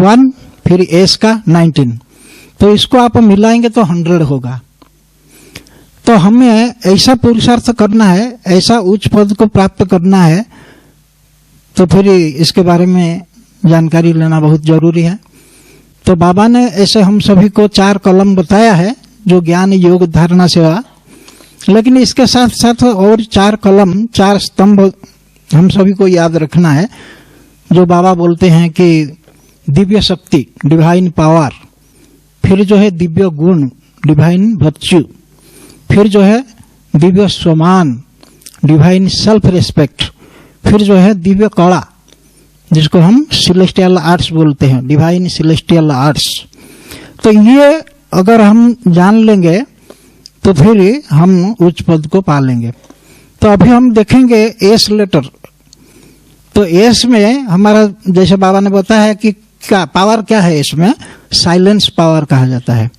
1, फिर एस का 19, तो इसको आप मिलाएंगे तो 100 होगा। तो हमें ऐसा पुरुषार्थ करना है, ऐसा उच्च पद को प्राप्त करना है, तो फिर इसके बारे में जानकारी लेना बहुत जरूरी है। तो बाबा ने ऐसे हम सभी को 4 कलम बताया है, जो ज्ञान योग धारणा सेवा, लेकिन इसके साथ साथ और 4 कलम, 4 स्तंभ हम सभी को याद रखना है, जो बाबा बोलते हैं कि दिव्य शक्ति, डिवाइन पावर, फिर जो है दिव्य गुण, डिवाइन वर्च्यू, फिर जो है दिव्य स्वमान, डिवाइन सेल्फ रिस्पेक्ट, फिर जो है दिव्य कला, जिसको हम सिलेस्टियल आर्ट्स बोलते हैं, डिवाइन सिलेस्टियल आर्ट्स। तो ये अगर हम जान लेंगे तो फिर हम उच्च पद को पा लेंगे। तो अभी हम देखेंगे एस लेटर। तो एस में हमारा, जैसे बाबा ने बताया कि क्या पावर क्या है, इसमें साइलेंस पावर कहा जाता है।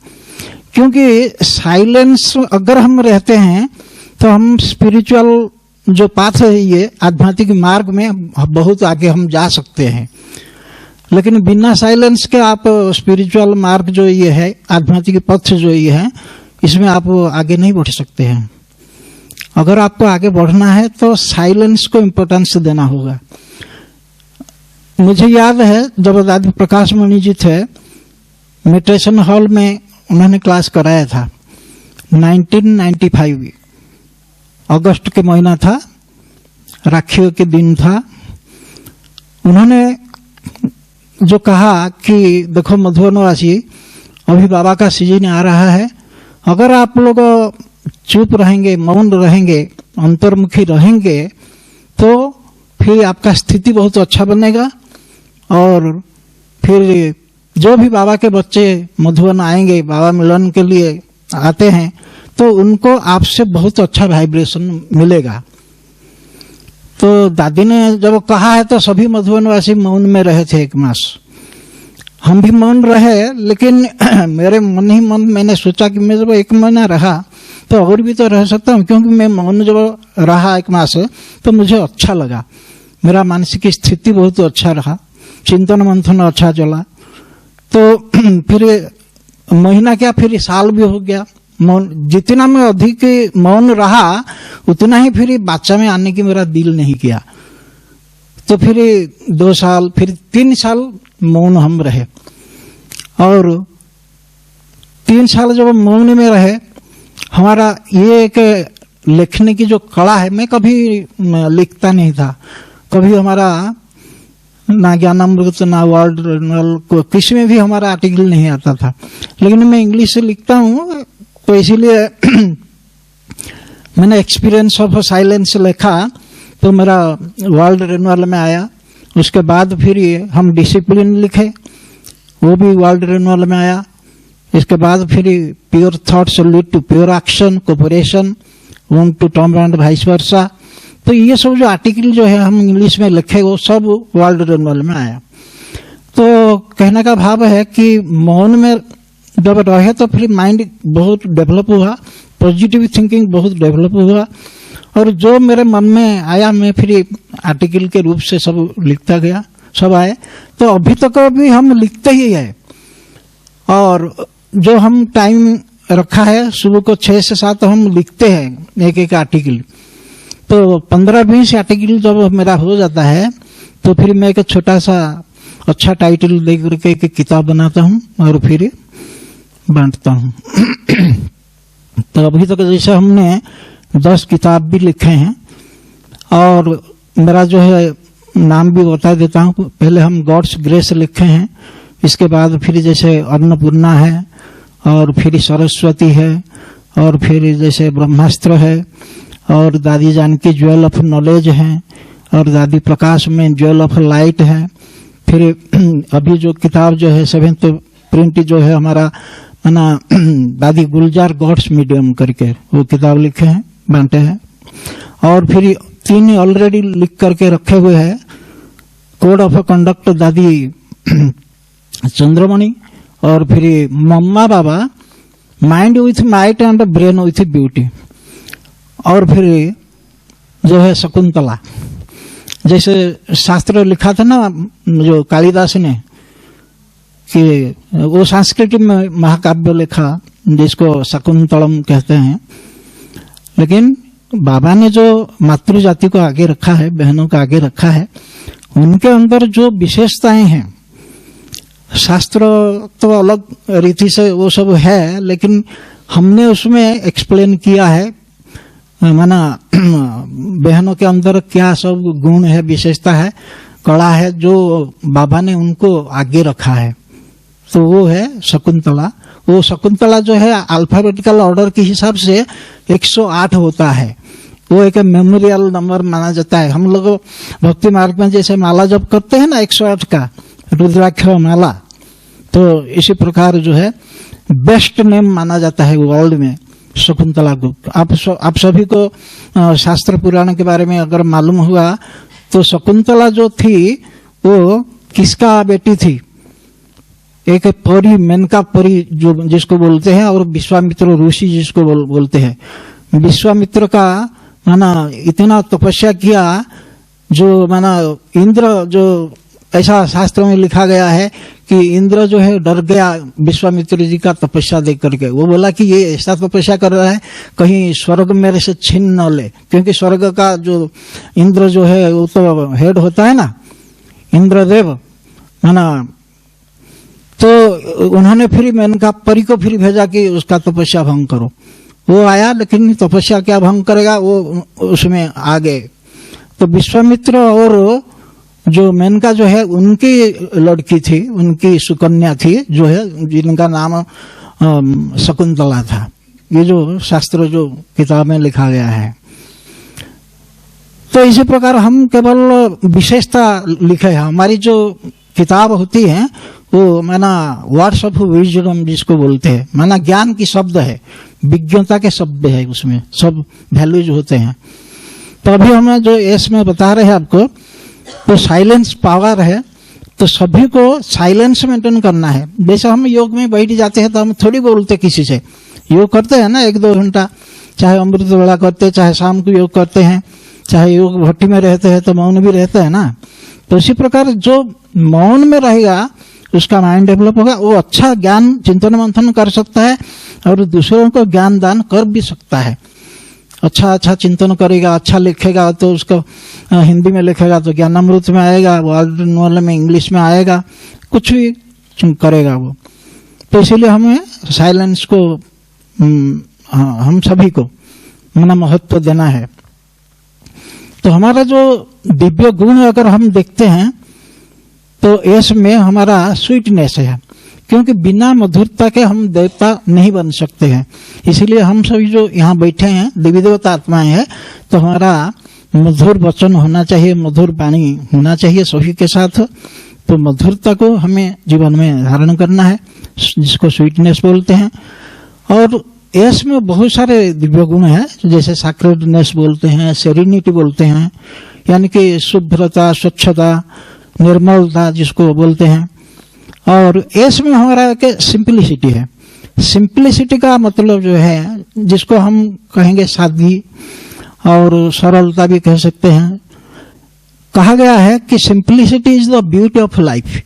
क्योंकि साइलेंस अगर हम रहते हैं तो हम स्पिरिचुअल जो पाथ है, ये आध्यात्मिक मार्ग में बहुत आगे हम जा सकते हैं। लेकिन बिना साइलेंस के आप स्पिरिचुअल मार्ग जो ये है, आध्यात्मिक पथ जो ये है, इसमें आप आगे नहीं बढ़ सकते हैं। अगर आपको आगे बढ़ना है तो साइलेंस को इम्पोर्टेंस देना होगा। मुझे याद है जब दादी प्रकाश मणि जी थे, मेडिटेशन हॉल में उन्होंने क्लास कराया था, 1995 अगस्त के महीना था, राखी के दिन था। उन्होंने जो कहा कि देखो मधुबनवासी, अभी बाबा का सीजन आ रहा है, अगर आप लोग चुप रहेंगे, मौन रहेंगे, अंतर्मुखी रहेंगे, तो फिर आपका स्थिति बहुत अच्छा बनेगा। और फिर जो भी बाबा के बच्चे मधुबन आएंगे, बाबा मिलन के लिए आते हैं, तो उनको आपसे बहुत अच्छा वाइब्रेशन मिलेगा। तो दादी ने जब कहा है तो सभी मधुबनवासी मौन में रहे थे 1 मास। हम भी मौन रहे, लेकिन मेरे मन ही मन मैंने सोचा कि मैं जब 1 महीना रहा तो और भी तो रह सकता हूँ, क्योंकि मैं मौन जब रहा 1 मास तो मुझे अच्छा लगा, मेरा मानसिक स्थिति बहुत अच्छा रहा, चिंतन मंथन अच्छा चला। तो फिर महीना क्या, फिर साल भी हो गया मौन। जितना मैं अधिक मौन रहा उतना ही फिर बादशाह में आने की मेरा दिल नहीं किया। तो फिर 2 साल, फिर 3 साल मौन हम रहे। और 3 साल जब मौन में रहे, हमारा ये एक लिखने की जो कला है, मैं कभी लिखता नहीं था, कभी हमारा ना ज्ञानामृत ना वर्ल्ड रनल किसी में भी हमारा आर्टिकल नहीं आता था। लेकिन मैं इंग्लिश से लिखता हूँ, तो इसीलिए मैंने एक्सपीरियंस ऑफ साइलेंस लिखा, तो मेरा वर्ल्ड रिन्यूअल में आया। उसके बाद फिर हम डिसिप्लिन लिखे, वो भी वर्ल्ड रिन्यूअल में आया। इसके बाद फिर pure thoughts lead to pure action, cooperation, want to term and vice versa. तो ये सब जो आर्टिकल जो है हम इंग्लिश में लिखे, वो सब वर्ल्ड रिन्यूअल में आया। तो कहने का भाव है कि मौन में जब रहे तो फिर माइंड बहुत डेवलप हुआ, पॉजिटिव थिंकिंग बहुत डेवलप हुआ, और जो मेरे मन में आया मैं फिर आर्टिकल के रूप से सब लिखता गया, सब आए। तो अभी तक भी हम लिखते ही है। और जो हम टाइम रखा है सुबह को 6 से 7 हम लिखते हैं एक आर्टिकल। तो 15-20 आर्टिकल जब मेरा हो जाता है तो फिर मैं एक छोटा सा अच्छा टाइटल दे करके एक किताब बनाता हूँ और फिर बांटता हूँ। तो अभी तक जैसे हमने 10 किताब भी लिखे हैं, और मेरा जो है नाम भी बता देता हूँ। पहले हम गॉड्स ग्रेस लिखे हैं, इसके बाद फिर जैसे अन्नपूर्णा है, और फिर सरस्वती है, और फिर जैसे ब्रह्मास्त्र है, और दादी जानकी ज्वेल ऑफ नॉलेज है, और दादी प्रकाश में ज्वेल ऑफ लाइट है। फिर अभी जो किताब जो है 7th प्रिंट जो है हमारा ना, दादी गुलजार गॉड्स मीडियम करके वो किताब लिखे हैं, बांटे हैं। और फिर 3 ऑलरेडी लिख करके रखे हुए हैं, कोड ऑफ कंडक्ट दादी चंद्रमणि, और फिर मम्मा बाबा mind with might and brain with beauty, और फिर जो है शकुंतला। जैसे शास्त्र लिखा था ना जो कालिदास ने, कि वो सांस्कृतिक महाकाव्य लिखा जिसको शकुंतलम कहते हैं। लेकिन बाबा ने जो मातृ जाति को आगे रखा है, बहनों को आगे रखा है, उनके अंदर जो विशेषताएं हैं, शास्त्र तो अलग रीति से वो सब है, लेकिन हमने उसमें एक्सप्लेन किया है, माना बहनों के अंदर क्या सब गुण है, विशेषता है, कला है, जो बाबा ने उनको आगे रखा है। तो वो है शकुंतला। वो शकुंतला जो है अल्फाबेटिकल ऑर्डर के हिसाब से 108 होता है। वो एक मेमोरियल नंबर माना जाता है। हम लोग भक्ति मार्ग में जैसे माला जप करते हैं ना 108 का, रुद्राक्ष माला, तो इसी प्रकार जो है बेस्ट नेम माना जाता है वर्ल्ड में शकुंतला को। आप सभी को शास्त्र पुराण के बारे में अगर मालूम हुआ तो शकुंतला जो थी वो किसका बेटी थी? एक परी, मेनका परी जो जिसको बोलते हैं, और विश्वामित्र ऋषि जिसको बोलते हैं। विश्वामित्र का माना इतना तपस्या किया, जो माना इंद्र, जो ऐसा शास्त्र में लिखा गया है कि इंद्र जो है डर गया विश्वामित्र जी का तपस्या देख करके। वो बोला कि ये ऐसा तपस्या कर रहा है कहीं स्वर्ग मेरे से छीन न ले, क्योंकि स्वर्ग का जो इंद्र जो है वो तो हेड होता है ना, इंद्रदेव माना। तो उन्होंने फिर मेनका परी को फिर भेजा कि उसका तपस्या भंग करो। वो आया, लेकिन तपस्या क्या भंग करेगा, वो उसमें आ गए। तो विश्वामित्र और जो मेनका जो है उनकी लड़की थी, उनकी सुकन्या थी, जो है जिनका नाम शकुंतला था। ये जो शास्त्र जो किताब में लिखा गया है। तो इसी प्रकार हम केवल विशेषता लिखे हैं। हमारी जो किताब होती है वो माना वर्ड्स ऑफ विजडम जिसको बोलते हैं, माना ज्ञान की शब्द है, विज्ञता के शब्द है, उसमें सब वैल्यूज होते हैं। तो अभी हम जो एस में बता रहे हैं आपको, तो साइलेंस पावर है। तो सभी को साइलेंस मेंटेन करना है। जैसे हम योग में बैठ जाते हैं तो हम थोड़ी बोलते किसी से, योग करते हैं ना 1-2 घंटा, चाहे अमृत वेला करते, चाहे शाम को योग करते हैं, चाहे योग भट्टी में रहते हैं तो मौन भी रहते हैं ना। तो इसी प्रकार जो मौन में रहेगा उसका माइंड डेवलप होगा, वो अच्छा ज्ञान चिंतन मंथन कर सकता है और दूसरों को ज्ञान दान कर भी सकता है। अच्छा चिंतन करेगा, अच्छा लिखेगा तो उसको हिंदी में लिखेगा तो ज्ञानामृत में आएगा, वर्ल्ड रिन्यूअल में इंग्लिश में आएगा, कुछ भी करेगा वो। तो इसीलिए हमें साइलेंस को हम सभी को अपना महत्व देना है। तो हमारा जो दिव्य गुण अगर हम देखते हैं तो इसमें हमारा स्वीटनेस है, क्योंकि बिना मधुरता के हम देवता नहीं बन सकते हैं। इसीलिए हम सभी जो यहाँ बैठे हैं देवी देवता आत्माएं हैं, तो हमारा मधुर वचन होना चाहिए, मधुर वाणी होना चाहिए सभी के साथ। तो मधुरता को हमें जीवन में धारण करना है, जिसको स्वीटनेस बोलते हैं। और इसमें बहुत सारे दिव्य गुण हैं, जैसे सैक्रेडनेस बोलते हैं, सेरेनिटी बोलते हैं, यानी कि शुभ्रता, स्वच्छता, निर्मलता जिसको बोलते हैं। और इसमें हमारा एक सिंपलिसिटी है। सिंपलिसिटी का मतलब जो है, जिसको हम कहेंगे सादगी और सरलता भी कह सकते हैं। कहा गया है कि simplicity is the beauty of life.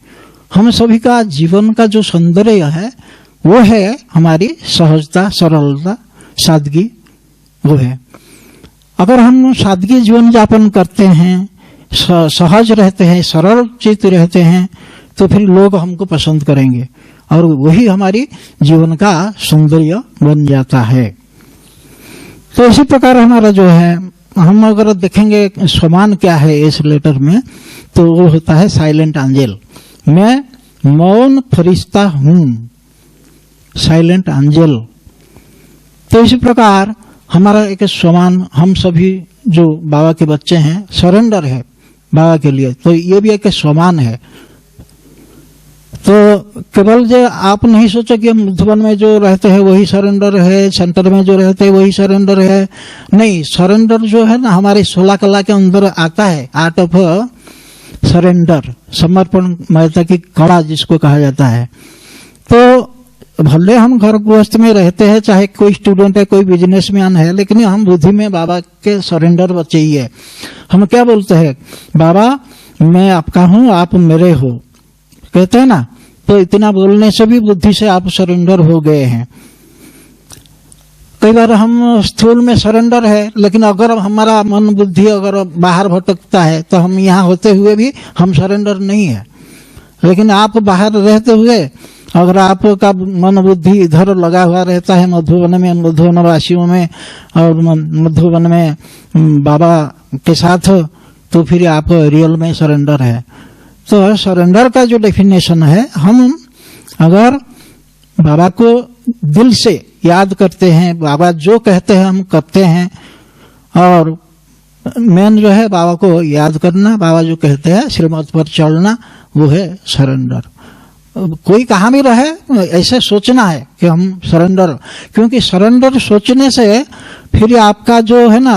हम सभी का जीवन का जो सौंदर्य है वो है हमारी सहजता, सरलता, सादगी, वो है। अगर हम सादगी जीवन यापन करते हैं, सहज रहते हैं, सरल चित्त रहते हैं, तो फिर लोग हमको पसंद करेंगे और वही हमारी जीवन का सौंदर्य बन जाता है। तो इसी प्रकार हमारा जो है, हम अगर देखेंगे समान क्या है इस लेटर में, तो वो होता है साइलेंट एंजल। मैं मौन फरिश्ता हूं, साइलेंट एंजल। तो इसी प्रकार हमारा एक समान, हम सभी जो बाबा के बच्चे हैं, सरेंडर है बाबा के लिए, तो ये भी एक समान है। तो केवल जो आप नहीं सोचो कि हम मधुबन में जो रहते हैं वही सरेंडर है, सेंटर में जो रहते हैं वही सरेंडर है। नहीं, सरेंडर जो है ना हमारी 16 कला के अंदर आता है, आर्ट ऑफ सरेंडर, समर्पण महत्ता की कला जिसको कहा जाता है। तो भले हम घर गृहस्थ में रहते हैं, चाहे कोई स्टूडेंट है, कोई बिजनेसमैन है, लेकिन हम बुद्धि में बाबा के सरेंडर बच्चे ही है। हम क्या बोलते हैं, बाबा मैं आपका हूं, आप मेरे हो, कहते हैं ना। तो इतना बोलने से भी बुद्धि से आप सरेंडर हो गए हैं। कई बार हम स्थूल में सरेंडर है, लेकिन अगर हमारा मन बुद्धि अगर बाहर भटकता है तो हम यहाँ होते हुए भी हम सरेंडर नहीं है। लेकिन आप बाहर रहते हुए अगर आपका मन बुद्धि इधर लगा हुआ रहता है मधुबन में, मधुबन वासियों में और मधुबन में बाबा के साथ, तो फिर आप रियल में सरेंडर है। तो सरेंडर का जो डेफिनेशन है, हम अगर बाबा को दिल से याद करते हैं, बाबा जो कहते हैं हम करते हैं, और मेन जो है बाबा को याद करना, बाबा जो कहते हैं श्रीमत पर चलना, वो है सरेंडर। कोई कहाँ भी रहे ऐसे सोचना है कि हम सरेंडर, क्योंकि सरेंडर सोचने से फिर आपका जो है ना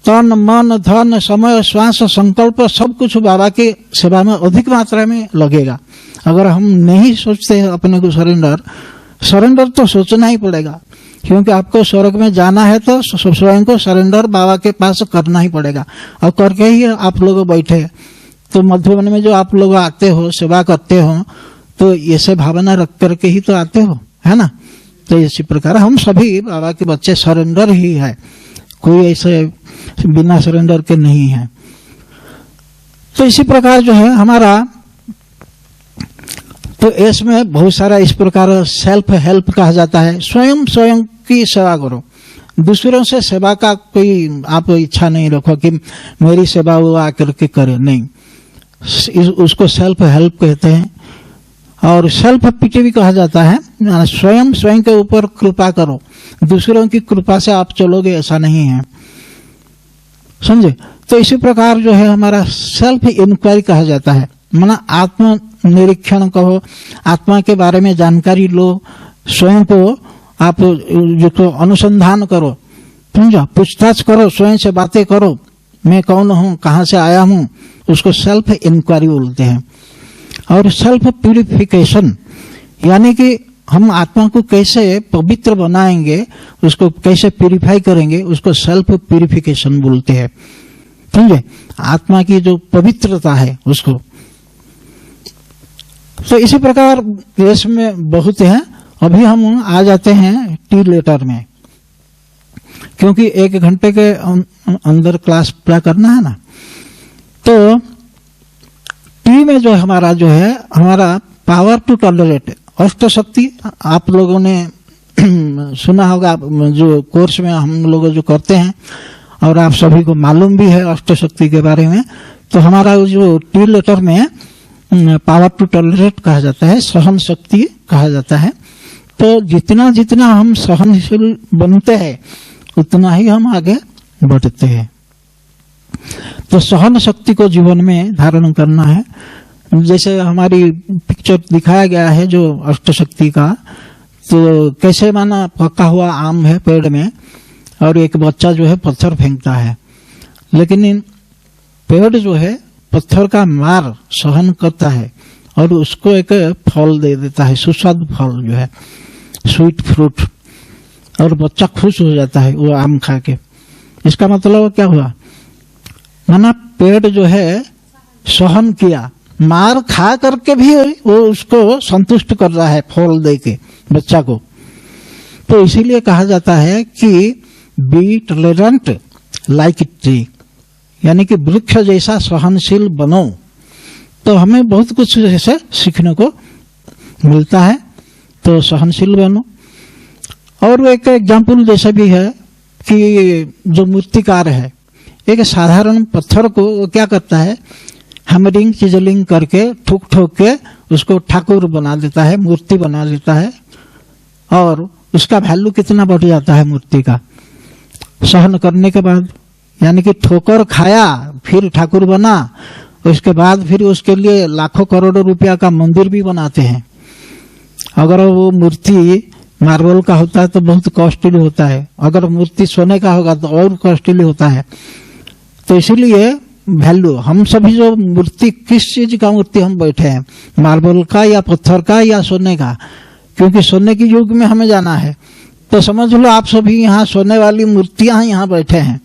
तन मन धन समय श्वास संकल्प सब कुछ बाबा की सेवा में अधिक मात्रा में लगेगा। अगर हम नहीं सोचते अपने को सरेंडर तो सोचना ही पड़ेगा, क्योंकि आपको स्वर्ग में जाना है तो स्वयं को सरेंडर बाबा के पास करना ही पड़ेगा। और करके ही आप लोग बैठे, तो मधुबन में जो आप लोग आते हो सेवा करते हो, तो ऐसे भावना रख करके ही तो आते हो, है ना। तो इसी प्रकार हम सभी बाबा के बच्चे सरेंडर ही है, कोई ऐसे बिना सरेंडर के नहीं है। तो इसी प्रकार जो है हमारा, तो इसमें बहुत सारा इस प्रकार सेल्फ हेल्प कहा जाता है। स्वयं की सेवा करो, दूसरों से सेवा का कोई आप इच्छा नहीं रखो कि मेरी सेवा वो आकर के करे, नहीं, उसको सेल्फ हेल्प कहते हैं। और सेल्फ पिटी भी कहा जाता है, स्वयं के ऊपर कृपा करो, दूसरों की कृपा से आप चलोगे ऐसा नहीं है, समझे। तो इसी प्रकार जो है हमारा सेल्फ इंक्वायरी कहा जाता है, माना आत्म निरीक्षण कहो, आत्मा के बारे में जानकारी लो, स्वयं को आप जो अनुसंधान करो, समझो, पूछताछ करो, स्वयं से बातें करो, मैं कौन हूँ, कहाँ से आया हूँ, उसको सेल्फ इंक्वायरी बोलते हैं। और सेल्फ प्यूरिफिकेशन, यानी कि हम आत्मा को कैसे पवित्र बनाएंगे, उसको कैसे प्यूरिफाई करेंगे, उसको सेल्फ प्यूरिफिकेशन बोलते हैं, समझे, आत्मा की जो पवित्रता है उसको। तो इसी प्रकार इसमें बहुत है। अभी हम आ जाते हैं टी लेटर में, क्योंकि 1 घंटे के अंदर क्लास पूरा करना है ना। तो टी में जो हमारा पावर टू टॉलरेट, अष्ट शक्ति, आप लोगों ने सुना होगा, जो कोर्स में हम लोग जो करते हैं, और आप सभी को मालूम भी है अष्ट शक्ति के बारे में। तो हमारा जो टी लेटर में पावर टू टॉलरेट कहा जाता है, सहन शक्ति कहा जाता है। तो जितना जितना हम सहनशील बनते हैं उतना ही हम आगे बढ़ते हैं। तो सहन शक्ति को जीवन में धारण करना है। जैसे हमारी पिक्चर दिखाया गया है जो अष्ट शक्ति का, तो कैसे माना पका हुआ आम है पेड़ में, और एक बच्चा जो है पत्थर फेंकता है, लेकिन पेड़ जो है पत्थर का मार सहन करता है और उसको एक फल दे देता है, सुस्वादु फल जो है, स्वीट फ्रूट, और बच्चा खुश हो जाता है वो आम खा के। इसका मतलब क्या हुआ, माना पेड़ जो है सहन किया, मार खा करके भी वो उसको संतुष्ट कर रहा है फल दे के बच्चा को। तो इसीलिए कहा जाता है कि बी टॉलरेंट लाइक ट्री, यानी कि वृक्ष जैसा सहनशील बनो। तो हमें बहुत कुछ जैसे सीखने को मिलता है, तो सहनशील बनो। और एक एग्जाम्पल जैसे भी है कि जो मूर्तिकार है, एक साधारण पत्थर को वो क्या करता है, हैमरिंग चिजलिंग करके ठोक ठोक के उसको ठाकुर बना देता है, मूर्ति बना देता है, और उसका वैल्यू कितना बढ़ जाता है मूर्ति का सहन करने के बाद। यानी कि ठोकर खाया फिर ठाकुर बना, उसके बाद फिर उसके लिए लाखों करोड़ों रुपया का मंदिर भी बनाते हैं। अगर वो मूर्ति मार्बल का होता है तो बहुत कॉस्टली होता है, अगर मूर्ति सोने का होगा तो और कॉस्टली होता है। तो इसीलिए वैल्यू, हम सभी जो मूर्ति, किस चीज का मूर्ति हम बैठे हैं, मार्बल का या पत्थर का या सोने का, क्योंकि सोने के युग में हमें जाना है। तो समझ लो आप सभी यहाँ सोने वाली मूर्तियां यहाँ बैठे हैं।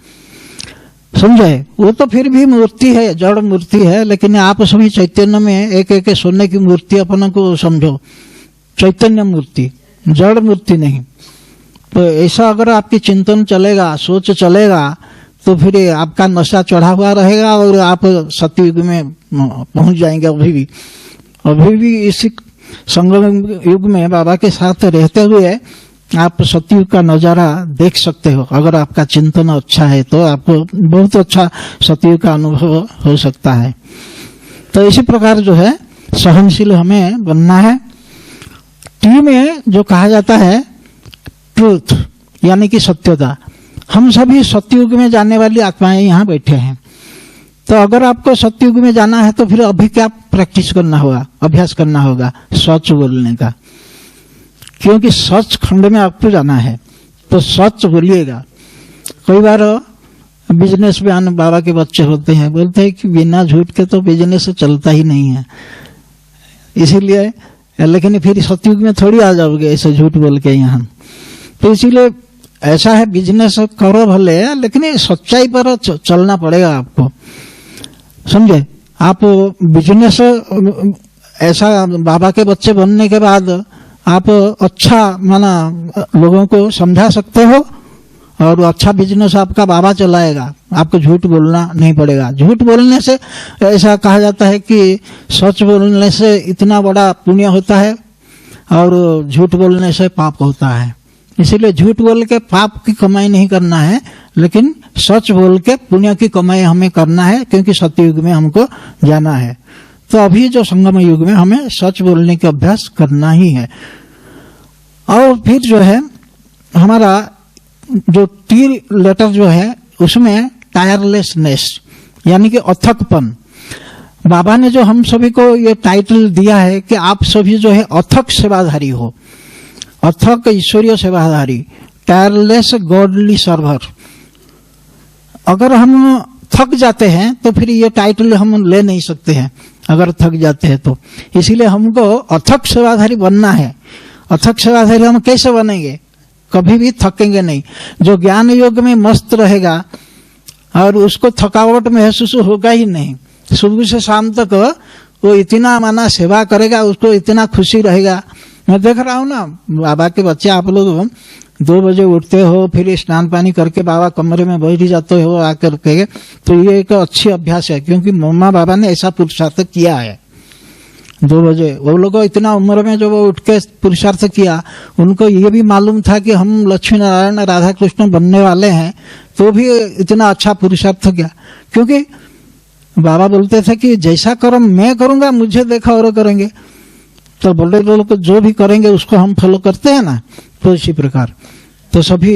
समझे? वो तो फिर भी मूर्ति है, जड़ मूर्ति है, लेकिन आप सभी चैतन्य में एक एक सोने की मूर्ति अपन को समझो, चैतन्य मूर्ति, जड़ मूर्ति नहीं। तो ऐसा अगर आपकी चिंतन चलेगा, सोच चलेगा, तो फिर आपका नशा चढ़ा हुआ रहेगा और आप सतयुग में पहुंच जाएंगे। अभी भी इस संगम युग में बाबा के साथ रहते हुए आप सतयुग का नजारा देख सकते हो। अगर आपका चिंतन अच्छा है तो आपको बहुत अच्छा सतयुग का अनुभव हो सकता है। तो इसी प्रकार जो है सहनशील हमें बनना है। टी में जो कहा जाता है ट्रूथ, यानी कि सत्यता। हम सभी सतयुग में जाने वाली आत्माएं यहाँ बैठे हैं। तो अगर आपको सतयुग में जाना है तो फिर अभी क्या प्रैक्टिस करना होगा, अभ्यास करना होगा सच बोलने का, क्योंकि सच खंड में आपको जाना है तो सच बोलिएगा। कई बार बिजनेस में बाबा के बच्चे होते हैं, बोलते हैं कि बिना झूठ के तो बिजनेस चलता ही नहीं है, इसीलिए, लेकिन फिर सतयुग में थोड़ी आ जाओगे ऐसे झूठ बोल के यहाँ। तो इसीलिए ऐसा है, बिजनेस करो भले, लेकिन सच्चाई पर चलना पड़ेगा आपको, समझे? आप बिजनेस ऐसा बाबा के बच्चे बनने के बाद आप अच्छा माना लोगों को समझा सकते हो और अच्छा बिजनेस आपका बाबा चलाएगा, आपको झूठ बोलना नहीं पड़ेगा। झूठ बोलने से ऐसा कहा जाता है कि सच बोलने से इतना बड़ा पुण्य होता है और झूठ बोलने से पाप होता है। इसीलिए झूठ बोल के पाप की कमाई नहीं करना है, लेकिन सच बोल के पुण्य की कमाई हमें करना है, क्योंकि सतयुग में हमको जाना है। तो अभी जो संगम युग में हमें सच बोलने का अभ्यास करना ही है। और फिर जो है हमारा जो टी लेटर जो है उसमें टायरलेसनेस, यानी कि अथकपन। बाबा ने जो हम सभी को ये टाइटल दिया है कि आप सभी जो है अथक सेवाधारी हो, अथक ईश्वरीय सेवाधारी, टायरलेस गॉडली सर्वर। अगर हम थक जाते हैं तो फिर ये टाइटल हम ले नहीं सकते हैं, अगर थक जाते हैं तो। इसीलिए हमको अथक सेवाधारी बनना है। अथक सेवाधारी हम कैसे बनेंगे? कभी भी थकेंगे नहीं। जो ज्ञान योग में मस्त रहेगा और उसको थकावट महसूस होगा ही नहीं, सुबह से शाम तक वो इतना माना सेवा करेगा, उसको इतना खुशी रहेगा। मैं देख रहा हूँ ना, बाबा के बच्चे आप लोग 2 बजे उठते हो, फिर स्नान पानी करके बाबा कमरे में बैठ जाते हो आकर के, तो ये एक अच्छी अभ्यास है, क्योंकि मम्मा बाबा ने ऐसा पुरुषार्थ किया है। 2 बजे वो लोग इतना उम्र में जो वो उठ के पुरुषार्थ किया, उनको ये भी मालूम था कि हम लक्ष्मी नारायण राधा कृष्ण बनने वाले हैं, तो भी इतना अच्छा पुरुषार्थ किया। क्योंकि बाबा बोलते थे कि जैसा कर्म मैं करूंगा मुझे देखा और करेंगे, तो बड़े लोग जो भी करेंगे उसको हम फॉलो करते हैं ना। तो इसी प्रकार तो सभी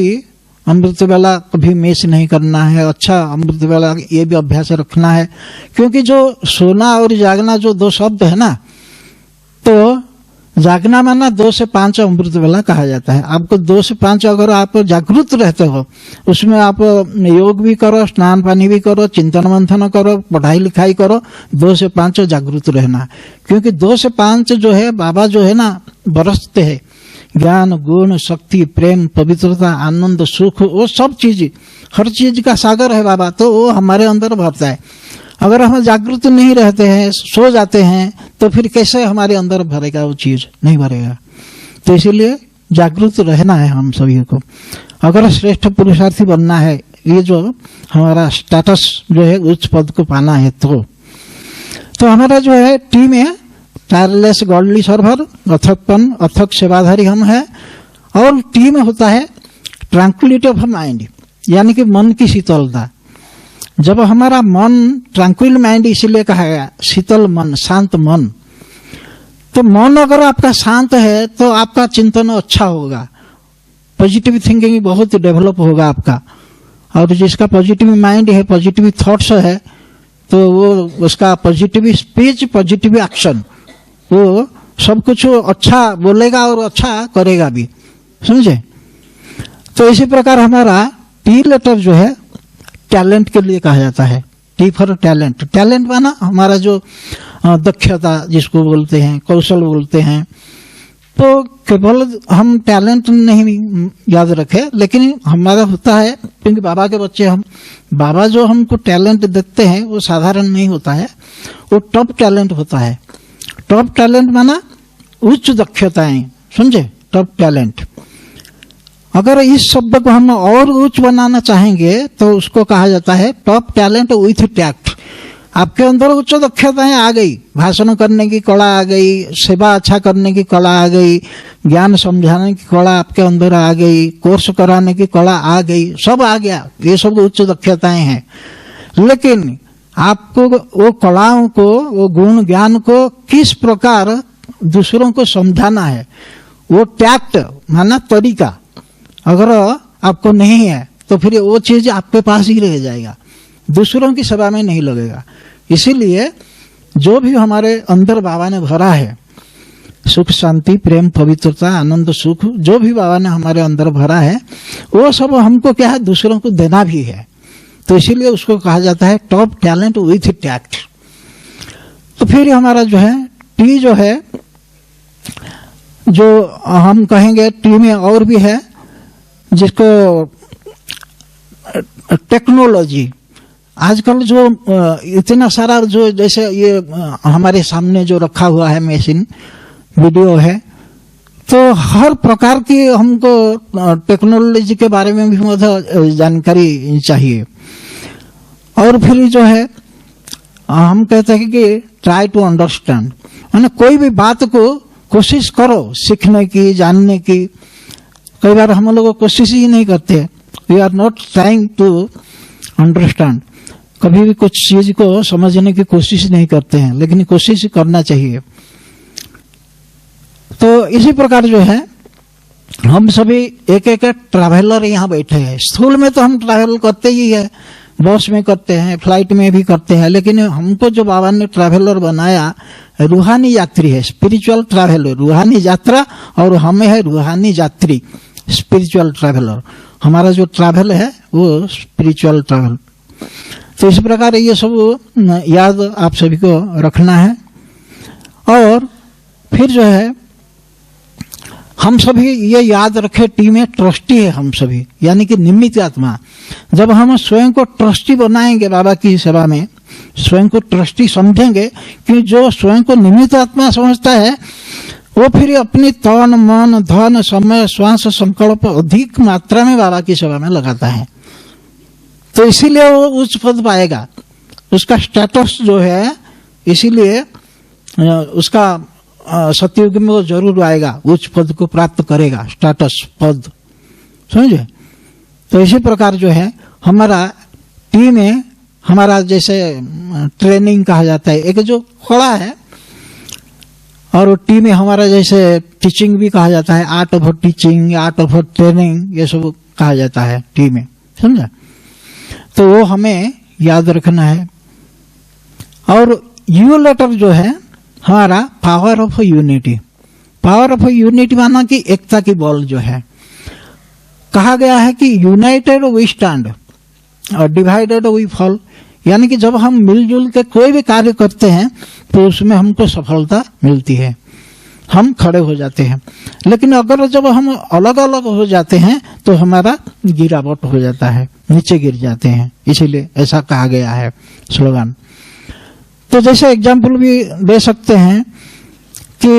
अमृत वेला कभी मिस नहीं करना है। अच्छा अमृत वेला ये भी अभ्यास रखना है, क्योंकि जो सोना और जागना जो 2 शब्द है ना, तो जागना माना 2 से 5 अमृत वेला कहा जाता है। आपको 2 से 5 अगर आप जागृत रहते हो, उसमें आप योग भी करो, स्नान पानी भी करो, चिंतन मंथन करो, पढ़ाई लिखाई करो, 2 से 5 जागृत रहना। क्योंकि 2 से 5 जो है बाबा जो है ना बरसते हैं, ज्ञान गुण शक्ति प्रेम पवित्रता आनंद सुख, वो सब चीज, हर चीज का सागर है बाबा, तो वो हमारे अंदर भरता है। अगर हम जागृत नहीं रहते हैं, सो जाते हैं, तो फिर कैसे हमारे अंदर भरेगा? वो चीज नहीं भरेगा। तो इसीलिए जागृत रहना है हम सभी को, अगर श्रेष्ठ पुरुषार्थी बनना है, ये जो हमारा स्टेटस जो है उच्च पद को पाना है। तो हमारा जो है टी में टायरलेस गॉडली सर्वर, अथकपन, अथक सेवाधारी हम है। और टी में होता है ट्रैंक्विलिटी ऑफ माइंड, यानी कि मन की शीतलता। जब हमारा मन ट्रैंक्विल माइंड इसीलिए कहा गया, शीतल मन, शांत मन। तो मन अगर आपका शांत है तो आपका चिंतन अच्छा होगा, पॉजिटिव थिंकिंग बहुत डेवलप होगा आपका। और जिसका पॉजिटिव माइंड है, पॉजिटिव थॉट्स है, तो वो उसका पॉजिटिव स्पीच, पॉजिटिव एक्शन, वो सब कुछ अच्छा बोलेगा और अच्छा करेगा भी, समझे? तो इसी प्रकार हमारा टी लेटर जो है टैलेंट के लिए कहा जाता है, टी फॉर टैलेंट। टैलेंट माना हमारा जो दक्षता जिसको बोलते हैं, कौशल बोलते हैं, तो केवल हम टैलेंट नहीं याद रखे, लेकिन हमारा होता है, क्योंकि बाबा के बच्चे हम, बाबा जो हमको टैलेंट देते हैं वो साधारण नहीं होता है, वो टॉप टैलेंट होता है। टॉप टैलेंट माना उच्च दक्षताएं, समझे, टॉप टैलेंट। अगर इस शब्द को हम और उच्च बनाना चाहेंगे तो उसको कहा जाता है टॉप टैलेंट विथ टैक्ट। आपके अंदर उच्च दक्षताएं आ गई, भाषण करने की कला आ गई, सेवा अच्छा करने की कला आ गई, ज्ञान समझाने की कला आपके अंदर आ गई, कोर्स कराने की कला आ गई, सब आ गया, ये सब उच्च दक्षताएं हैं। लेकिन आपको वो कलाओं को, वो गुण ज्ञान को किस प्रकार दूसरों को समझाना है, वो टैक्ट माना तरीका अगर आपको नहीं है तो फिर वो चीज आपके पास ही रह जाएगा, दूसरों की सेवा में नहीं लगेगा। इसीलिए जो भी हमारे अंदर बाबा ने भरा है, सुख शांति प्रेम पवित्रता आनंद सुख, जो भी बाबा ने हमारे अंदर भरा है वो सब हमको क्या है, दूसरों को देना भी है। तो इसीलिए उसको कहा जाता है टॉप टैलेंट विथ टैक्ट। तो फिर हमारा जो है टी जो है, जो हम कहेंगे टी में और भी है, जिसको टेक्नोलॉजी। आजकल जो इतना सारा जो जैसे ये हमारे सामने जो रखा हुआ है मशीन, वीडियो है, तो हर प्रकार की हमको टेक्नोलॉजी के बारे में भी मतलब जानकारी चाहिए। और फिर जो है हम कहते हैं कि ट्राई टू अंडरस्टैंड, है ना, कोई भी बात को कोशिश करो सीखने की, जानने की। कई बार हम लोग कोशिश ही नहीं करते, we are not trying to understand, कभी भी कुछ चीज को समझने की कोशिश नहीं करते हैं, लेकिन कोशिश करना चाहिए। तो इसी प्रकार जो है हम सभी एक एक ट्रैवलर यहाँ बैठे हैं। स्थूल में तो हम ट्रैवल करते ही है, बस में करते हैं, फ्लाइट में भी करते हैं, लेकिन हमको जो बाबा ने ट्रैवलर बनाया रूहानी यात्री है, स्पिरिचुअल ट्रैवलर, रूहानी यात्रा, और हमें है रूहानी यात्री, स्पिरिचुअल ट्रैवलर। हमारा जो ट्रैवल है वो स्पिरिचुअल ट्रैवल। तो इस प्रकार ये सब याद आप सभी को रखना है। और फिर जो है हम सभी ये याद रखे, टीम में ट्रस्टी है हम सभी, यानी कि निमित्त आत्मा। जब हम स्वयं को ट्रस्टी बनाएंगे बाबा की सेवा में, स्वयं को ट्रस्टी समझेंगे, कि जो स्वयं को निमित्त आत्मा समझता है वो फिर अपनी तन मन धन समय श्वास संकल्प अधिक मात्रा में बाबा की सेवा में लगाता है। तो इसीलिए वो उच्च पद पाएगा, उसका स्टेटस जो है, इसीलिए उसका सतयुग में वो जरूर आएगा, उच्च पद को प्राप्त करेगा, स्टेटस पद, समझे। तो इसी प्रकार जो है हमारा टीम में, हमारा जैसे ट्रेनिंग कहा जाता है, एक जो कला है, और टीम में हमारा जैसे टीचिंग भी कहा जाता है, art of teaching, art of training, ये सब कहा जाता है टीम में, समझा। तो वो हमें याद रखना है। और यू लेटर जो है हमारा power of unity, power of unity माना कि एकता की बल जो है। कहा गया है कि यूनाइटेड वी स्टैंड और डिवाइडेड वी फॉल, यानी कि जब हम मिलजुल के कोई भी कार्य करते हैं तो उसमें हमको सफलता मिलती है, हम खड़े हो जाते हैं। लेकिन अगर जब हम अलग अलग हो जाते हैं तो हमारा गिरावट हो जाता है, नीचे गिर जाते हैं, इसीलिए ऐसा कहा गया है स्लोगन। तो जैसे एग्जाम्पल भी दे सकते हैं कि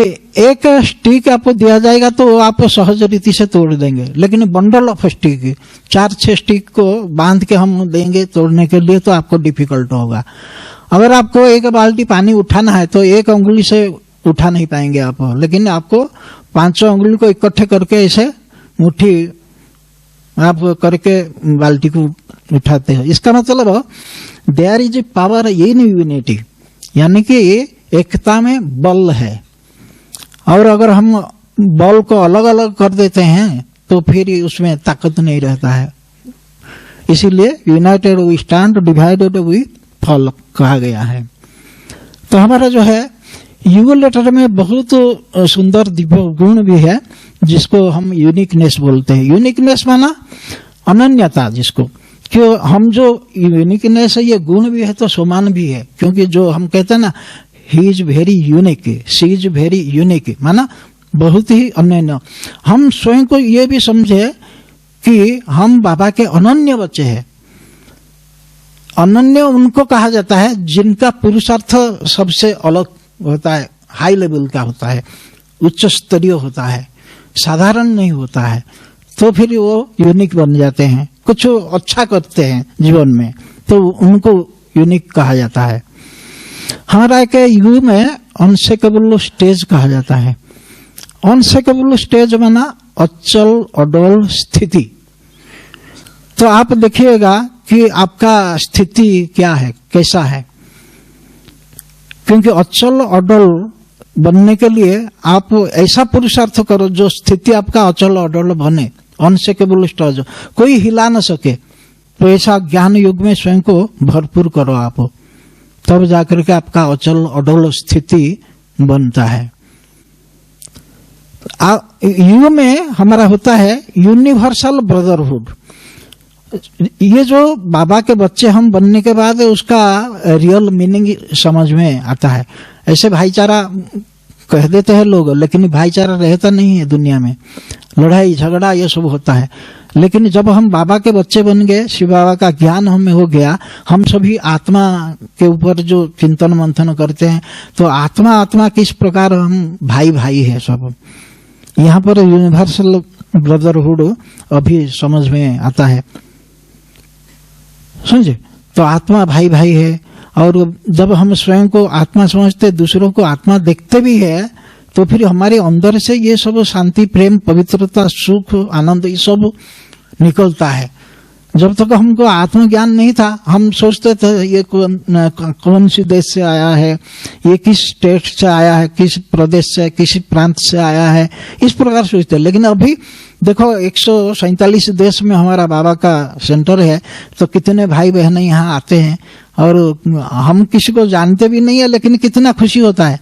एक स्टिक आपको दिया जाएगा तो आप सहज रीति से तोड़ देंगे, लेकिन बंडल ऑफ स्टिक, 4-6 स्टिक को बांध के हम देंगे तोड़ने के लिए तो आपको डिफिकल्ट होगा। अगर आपको एक बाल्टी पानी उठाना है तो एक उंगली से उठा नहीं पाएंगे आप, लेकिन आपको 5 उंगली को इकट्ठे करके ऐसे मुट्ठी आप करके बाल्टी को उठाते हैं। इसका मतलब there is a power in unity, यानी कि एकता में बल है। और अगर हम बल को अलग अलग कर देते हैं तो फिर उसमें ताकत नहीं रहता है। इसीलिए united we stand, divided we fall कहा गया है। तो हमारा जो है यू लेटर में बहुत सुंदर दिव्य गुण भी है, जिसको हम यूनिकनेस बोलते हैं। यूनिकनेस माना अनन्यता, जिसको क्यों हम जो यूनिकनेस है, ये गुण भी है तो समान भी है, क्योंकि जो हम कहते हैं ना, he is very unique, she is very unique, माना बहुत ही अनन्य। हम स्वयं को ये भी समझे कि हम बाबा के अनन्य बच्चे हैं। अनन्य उनको कहा जाता है जिनका पुरुषार्थ सबसे अलग होता है, हाई लेवल का होता है, उच्च स्तरीय होता है, साधारण नहीं होता है। तो फिर वो यूनिक बन जाते हैं, कुछ अच्छा करते हैं जीवन में, तो उनको यूनिक कहा जाता है। हमारा एक यू में अनशेकेबल स्टेज कहा जाता है। अनशेकेबल स्टेज माना अचल अडोल स्थिति। तो आप देखिएगा कि आपका स्थिति क्या है, कैसा है, क्योंकि अचल अडोल बनने के लिए आप ऐसा पुरुषार्थ करो जो स्थिति आपका अचल अडोल बने, अनशेकेबल स्टेज, कोई हिला न सके। तो ऐसा ज्ञान युग में स्वयं को भरपूर करो आप, तब जाकर के आपका अचल अडोल स्थिति बनता है। यू में हमारा होता है यूनिवर्सल ब्रदरहुड। ये जो बाबा के बच्चे हम बनने के बाद उसका रियल मीनिंग समझ में आता है। ऐसे भाईचारा कह देते हैं लोग, लेकिन भाईचारा रहता नहीं है दुनिया में, लड़ाई झगड़ा ये सब होता है। लेकिन जब हम बाबा के बच्चे बन गए, शिव बाबा का ज्ञान हमें हो गया, हम सभी आत्मा के ऊपर जो चिंतन मंथन करते हैं, तो आत्मा आत्मा किस प्रकार हम भाई भाई है सब। यहाँ पर यूनिवर्सल ब्रदरहुड अभी समझ में आता है, समझे। तो आत्मा भाई भाई है, और जब हम स्वयं को आत्मा समझते, दूसरों को आत्मा देखते भी है, तो फिर हमारे अंदर से ये सब शांति, प्रेम, पवित्रता, सुख, आनंद ये सब निकलता है। जब तक हमको आत्मज्ञान नहीं था, हम सोचते थे ये कौन सी देश से आया है, ये किस स्टेट से आया है, किस प्रदेश से, किस प्रांत से आया है, इस प्रकार सोचते। लेकिन अभी देखो 147 देश में हमारा बाबा का सेंटर है, तो कितने भाई बहन यहाँ आते हैं, और हम किसी को जानते भी नहीं है, लेकिन कितना खुशी होता है।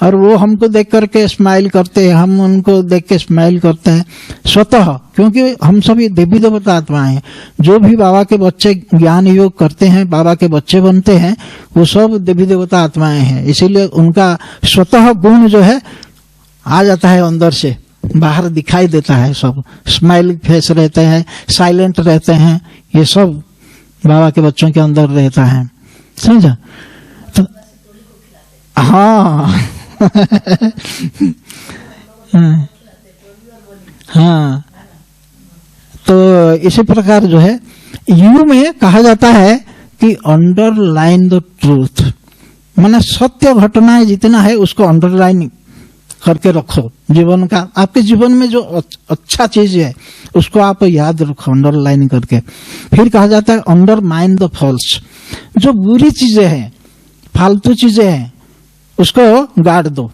और वो हमको देख करके स्माइल करते हैं, हम उनको देख के स्माइल करते हैं स्वतः, क्योंकि हम सभी देवी देवता आत्माएं हैं। जो भी बाबा के बच्चे ज्ञान योग करते हैं, बाबा के बच्चे बनते हैं, वो सब देवी देवता आत्माएं हैं। इसीलिए उनका स्वतः गुण जो है आ जाता है अंदर से, बाहर दिखाई देता है। सब स्माइल फेस रहते हैं, साइलेंट रहते हैं, ये सब बाबा के बच्चों के अंदर रहता है, समझा। तो हाँ हाँ, तो इसी प्रकार जो है यू में कहा जाता है कि अंडरलाइन द ट्रूथ, माने सत्य घटनाएं जितना है उसको अंडरलाइन करके रखो जीवन का। आपके जीवन में जो अच्छा चीज है उसको आप याद रखो अंडरलाइन करके। फिर कहा जाता है अंडरमाइन द फॉल्स, जो बुरी चीजें हैं, फालतू चीजें हैं, उसको गाड़ दो।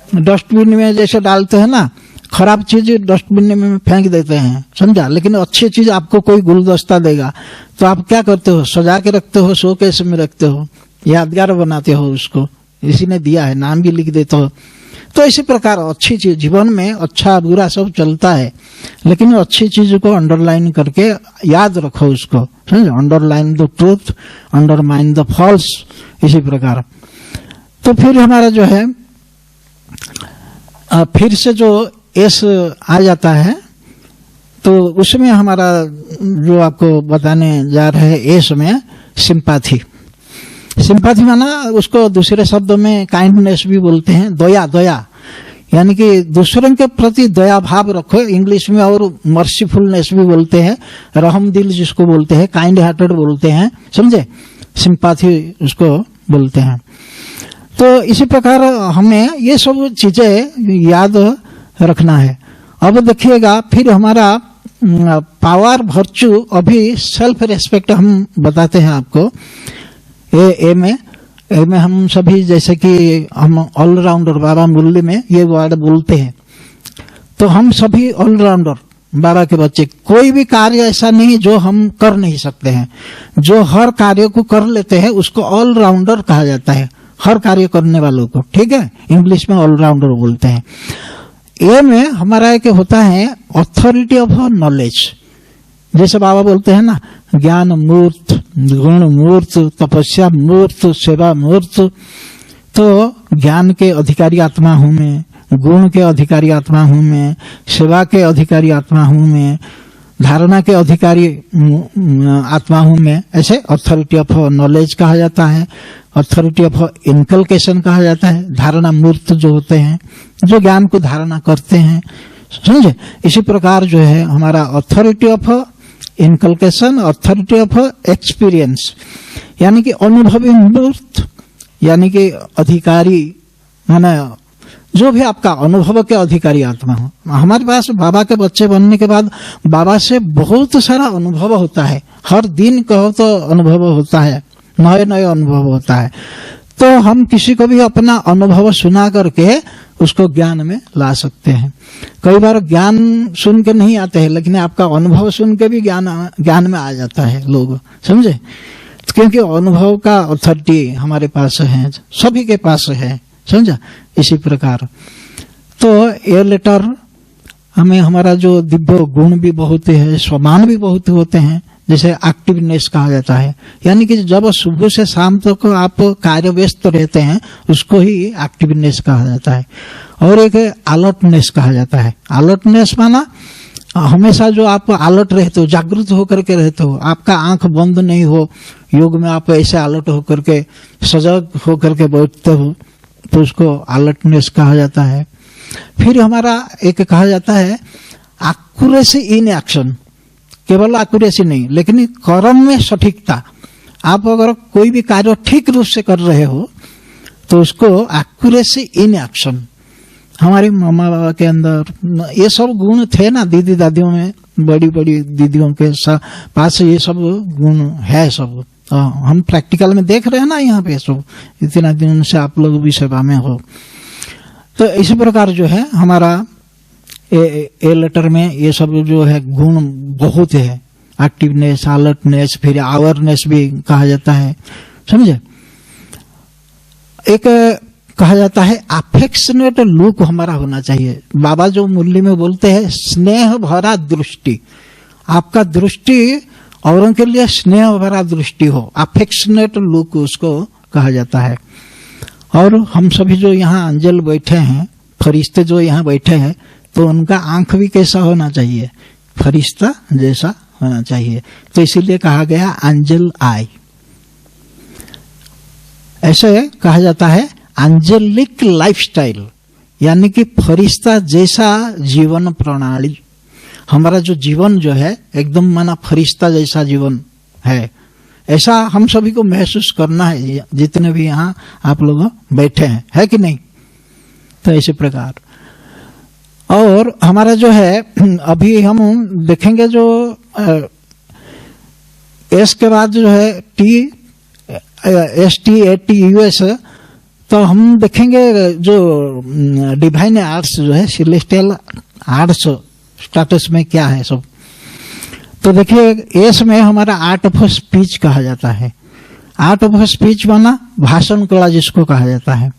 डस्टबिन में जैसे डालते हैं ना, खराब चीज डस्टबिन में फेंक देते हैं, समझा। लेकिन अच्छी चीज आपको कोई गुलदस्ता देगा तो आप क्या करते हो, सजा के रखते हो, शोकेस में रखते हो, यादगार बनाते हो उसको, इसी ने दिया है, नाम भी लिख देते हो। तो इसी प्रकार अच्छी चीज जीवन में, अच्छा बुरा सब चलता है, लेकिन अच्छी चीज को अंडरलाइन करके याद रखो उसको, समझे। Underline the truth, undermine the false, इसी प्रकार। तो फिर हमारा जो है फिर से जो एस आ जाता है, तो उसमें हमारा जो आपको बताने जा रहे हैं, एस में सिंपैथी। सिंपैथी माना उसको दूसरे शब्दों में काइंडनेस भी बोलते हैं, दया। दया यानी कि दूसरों के प्रति दया भाव रखो, इंग्लिश में और मर्सीफुलनेस भी बोलते हैं, रहम दिल जिसको बोलते हैं, काइंड हार्टेड बोलते हैं, समझे। सिंपैथी उसको बोलते हैं। तो इसी प्रकार हमें ये सब चीजें याद रखना है। अब देखिएगा फिर हमारा पावर, वर्च्यू, अभी सेल्फ रेस्पेक्ट हम बताते हैं आपको। ए में हम सभी, जैसे कि हम ऑलराउंडर, बाबा मुरली में ये वर्ड बोलते हैं, तो हम सभी ऑलराउंडर बाबा के बच्चे। कोई भी कार्य ऐसा नहीं जो हम कर नहीं सकते हैं, जो हर कार्य को कर लेते हैं उसको ऑलराउंडर कहा जाता है, हर कार्य करने वालों को, ठीक है। इंग्लिश में ऑलराउंडर बोलते हैं। ए में हमारा एक होता है अथॉरिटी ऑफ नॉलेज, जैसे बाबा बोलते हैं ना, ज्ञान मूर्त, गुण मूर्त, तपस्या मूर्त, सेवा मूर्त। तो ज्ञान के अधिकारी आत्मा हूं मैं, गुण के अधिकारी आत्मा हूं मैं, सेवा के अधिकारी आत्मा हूं मैं, धारणा के अधिकारी आत्मा हूं मैं, ऐसे अथॉरिटी ऑफ नॉलेज कहा जाता है, अथॉरिटी ऑफ इनकलकेशन कहा जाता है, धारणा मूर्त जो होते हैं, जो ज्ञान को धारणा करते हैं, समझे। इसी प्रकार जो है हमारा authority of inculcation, authority of experience, यानी कि अनुभवी मूर्त, यानी कि अधिकारी, माने जो भी आपका अनुभव के अधिकारी आत्मा हो। हमारे पास बाबा के बच्चे बनने के बाद बाबा से बहुत सारा अनुभव होता है, हर दिन कहो तो अनुभव होता है, नए नए अनुभव होता है। तो हम किसी को भी अपना अनुभव सुना करके उसको ज्ञान में ला सकते हैं। कई बार ज्ञान सुन के नहीं आते हैं, लेकिन आपका अनुभव सुन के भी ज्ञान में आ जाता है लोग, समझे। क्योंकि अनुभव का अथॉरिटी हमारे पास है, सभी के पास है, समझा। इसी प्रकार तो ये लेटर हमें, हमारा जो दिव्य गुण भी बहुत है, स्वमान भी बहुत होते हैं, जैसे एक्टिवनेस कहा जाता है, यानी कि जब सुबह से शाम तक आप कार्य व्यस्त रहते हैं उसको ही एक्टिवनेस कहा जाता है। और एक अलर्टनेस कहा जाता है। अलर्टनेस माना हमेशा जो आप अलर्ट रहते हो, जागृत होकर के रहते हो, आपका आंख बंद नहीं हो, योग में आप ऐसे अलर्ट होकर के सजग होकर के बैठते हो, तो उसको अलर्टनेस कहा जाता है। फिर हमारा एक कहा जाता है एक्यूरेसी इन एक्शन, केवल एक्यूरेसी नहीं लेकिन कर्म में सटीकता। आप अगर कोई भी कार्य ठीक रूप से कर रहे हो तो उसको एक्यूरेसी इन एक्शन। हमारे मामा बाबा के अंदर ये सब गुण थे ना, दीदी दादियों में, बड़ी बड़ी दीदियों के पास ये सब गुण है सब। हम प्रैक्टिकल में देख रहे हैं ना यहाँ पे सब, इतना दिन से आप लोग भी सेवा में हो। तो इसी प्रकार जो है हमारा ए लेटर में ये सब जो है गुण बहुत है। एक्टिवनेस, अलर्टनेस, फिर अवेयरनेस भी कहा जाता है, समझे। एक कहा जाता है अफेक्शनेट लुक हमारा होना चाहिए। बाबा जो मुरली में बोलते हैं स्नेह भरा दृष्टि, आपका दृष्टि औरों के लिए स्नेह भरा दृष्टि हो, अफेक्शनेट लुक उसको कहा जाता है। और हम सभी जो यहाँ अंजल बैठे हैं, फरिश्ते जो यहाँ बैठे हैं, तो उनका आंख भी कैसा होना चाहिए, फरिश्ता जैसा होना चाहिए। तो इसीलिए कहा गया एंजल आई। ऐसे कहा जाता है एंजेलिक लाइफस्टाइल, यानी कि फरिश्ता जैसा जीवन प्रणाली। हमारा जो जीवन जो है एकदम माना फरिश्ता जैसा जीवन है, ऐसा हम सभी को महसूस करना है, जितने भी यहाँ आप लोग बैठे हैं, है कि नहीं। तो इसी प्रकार और हमारा जो है अभी हम देखेंगे जो एस के बाद जो है STATUS, तो हम देखेंगे जो डिवाइन आर्ट्स जो है, सेलेस्टियल आर्ट्स स्टेटस में क्या है सब। तो देखिए एस में हमारा आर्ट ऑफ स्पीच कहा जाता है। आर्ट ऑफ स्पीच माना भाषण कला जिसको कहा जाता है।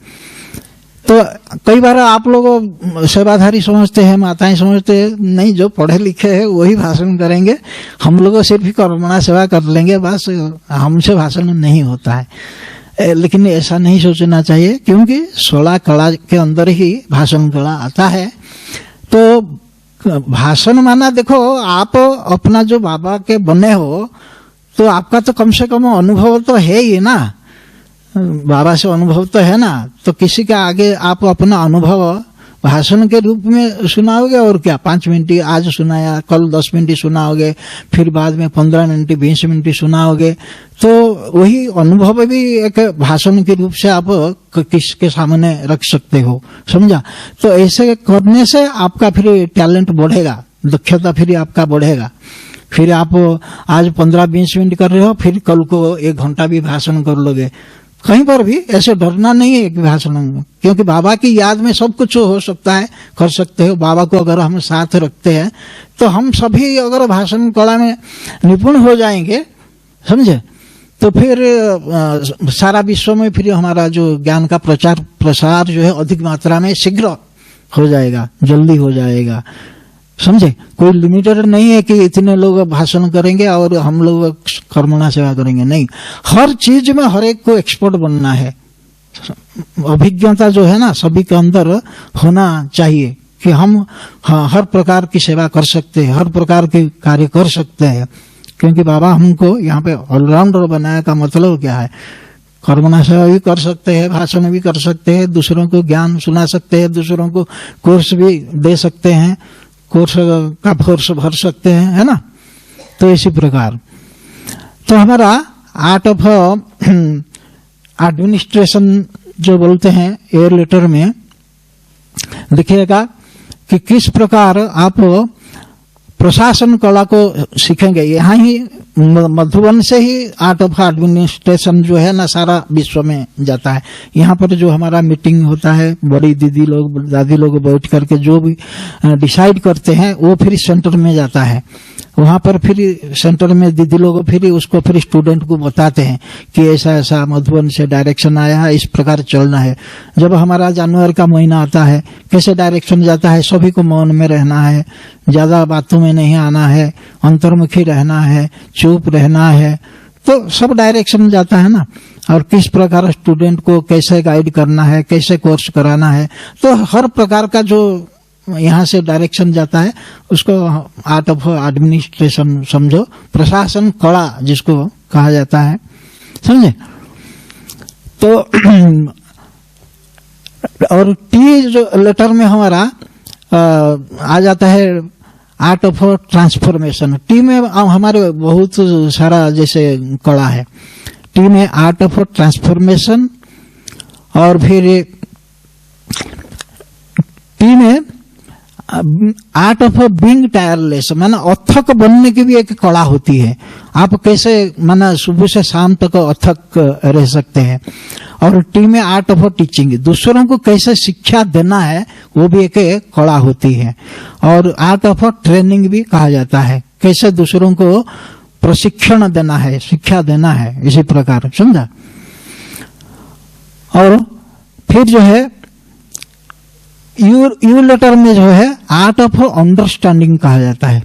तो कई बार आप लोग सेवाधारी समझते हैं, माताएं समझते हैं, नहीं, जो पढ़े लिखे हैं वही भाषण करेंगे, हम लोग सिर्फ कर्मणा सेवा कर लेंगे, बस हमसे भाषण नहीं होता है। लेकिन ऐसा नहीं सोचना चाहिए, क्योंकि 16 कला के अंदर ही भाषण कला आता है। तो भाषण माना देखो, आप अपना जो बाबा के बने हो तो आपका तो कम से कम अनुभव तो है ही ना, बाबा से अनुभव तो है ना। तो किसी के आगे आप अपना अनुभव भाषण के रूप में सुनाओगे, और क्या 5 मिनट आज सुनाया, कल 10 मिनट सुनाओगे, फिर बाद में 15 मिनट 20 मिनट सुनाओगे, तो वही अनुभव भी एक भाषण के रूप से आप किसके सामने रख सकते हो, समझा। तो ऐसे करने से आपका फिर टैलेंट बढ़ेगा, दक्षता फिर आपका बढ़ेगा। फिर आप आज 15-20 मिनट कर रहे हो, फिर कल को 1 घंटा भी भाषण कर लोगे। कहीं पर भी ऐसे डरना नहीं है एक भाषण में, क्योंकि बाबा की याद में सब कुछ हो सकता है, कर सकते हो। बाबा को अगर हम साथ रखते हैं तो हम सभी अगर भाषण कला में निपुण हो जाएंगे, समझे, तो फिर सारा विश्व में फिर हमारा जो ज्ञान का प्रचार प्रसार जो है अधिक मात्रा में शीघ्र हो जाएगा, जल्दी हो जाएगा, समझे। कोई लिमिटेड नहीं है कि इतने लोग भाषण करेंगे और हम लोग कर्मणा सेवा करेंगे, नहीं। हर चीज में हर एक को एक्सपर्ट बनना है, अभिज्ञता जो है ना सभी के अंदर होना चाहिए कि हम हर प्रकार की सेवा कर सकते हैं, हर प्रकार के कार्य कर सकते हैं। क्योंकि बाबा हमको यहाँ पे ऑलराउंडर बनाया का मतलब क्या है? कर्मणा सेवा भी कर सकते हैं, भाषण भी कर सकते हैं, दूसरों को ज्ञान सुना सकते हैं, दूसरों को कोर्स भी दे सकते हैं, कोर्स का फोर्स भर सकते हैं, है ना। तो इसी प्रकार तो हमारा आर्ट ऑफ एडमिनिस्ट्रेशन जो बोलते हैं एयर लेटर में देखिएगा कि किस प्रकार आप प्रशासन कला को सीखेंगे। यहाँ ही मधुबन से ही आर्ट ऑफ एडमिनिस्ट्रेशन जो है ना सारा विश्व में जाता है। यहाँ पर जो हमारा मीटिंग होता है, बड़ी दीदी लोग दादी लोग बैठ करके जो भी डिसाइड करते हैं वो फिर सेंटर में जाता है। वहां पर फिर सेंटर में दीदी लोग फिर उसको फिर स्टूडेंट को बताते हैं कि ऐसा ऐसा मधुबन से डायरेक्शन आया है, इस प्रकार चलना है। जब हमारा जनवरी का महीना आता है, कैसे डायरेक्शन जाता है, सभी को मौन में रहना है, ज्यादा बातों में नहीं आना है, अंतर्मुखी रहना है, चुप रहना है, तो सब डायरेक्शन जाता है ना। और किस प्रकार स्टूडेंट को कैसे गाइड करना है, कैसे कोर्स कराना है, तो हर प्रकार का जो यहाँ से डायरेक्शन जाता है उसको आर्ट ऑफ एडमिनिस्ट्रेशन समझो, प्रशासन कला जिसको कहा जाता है, समझे। तो और टी जो लेटर में हमारा आ जाता है आर्ट ऑफ ट्रांसफॉर्मेशन। टी में हमारे बहुत सारा जैसे कला है। टी में आर्ट ऑफ ट्रांसफॉर्मेशन, और फिर टी में आर्ट ऑफ बीइंग टायरलेस, माना अथक बनने की भी एक कला होती है। आप कैसे माना सुबह से शाम तक अथक रह सकते हैं। और टी में आर्ट ऑफ टीचिंग, दूसरों को कैसे शिक्षा देना है वो भी एक कला होती है। और आर्ट ऑफ ट्रेनिंग भी कहा जाता है, कैसे दूसरों को प्रशिक्षण देना है, शिक्षा देना है, इसी प्रकार, समझा। और फिर जो है यू लेटर में जो है आर्ट ऑफ अंडरस्टैंडिंग कहा जाता है,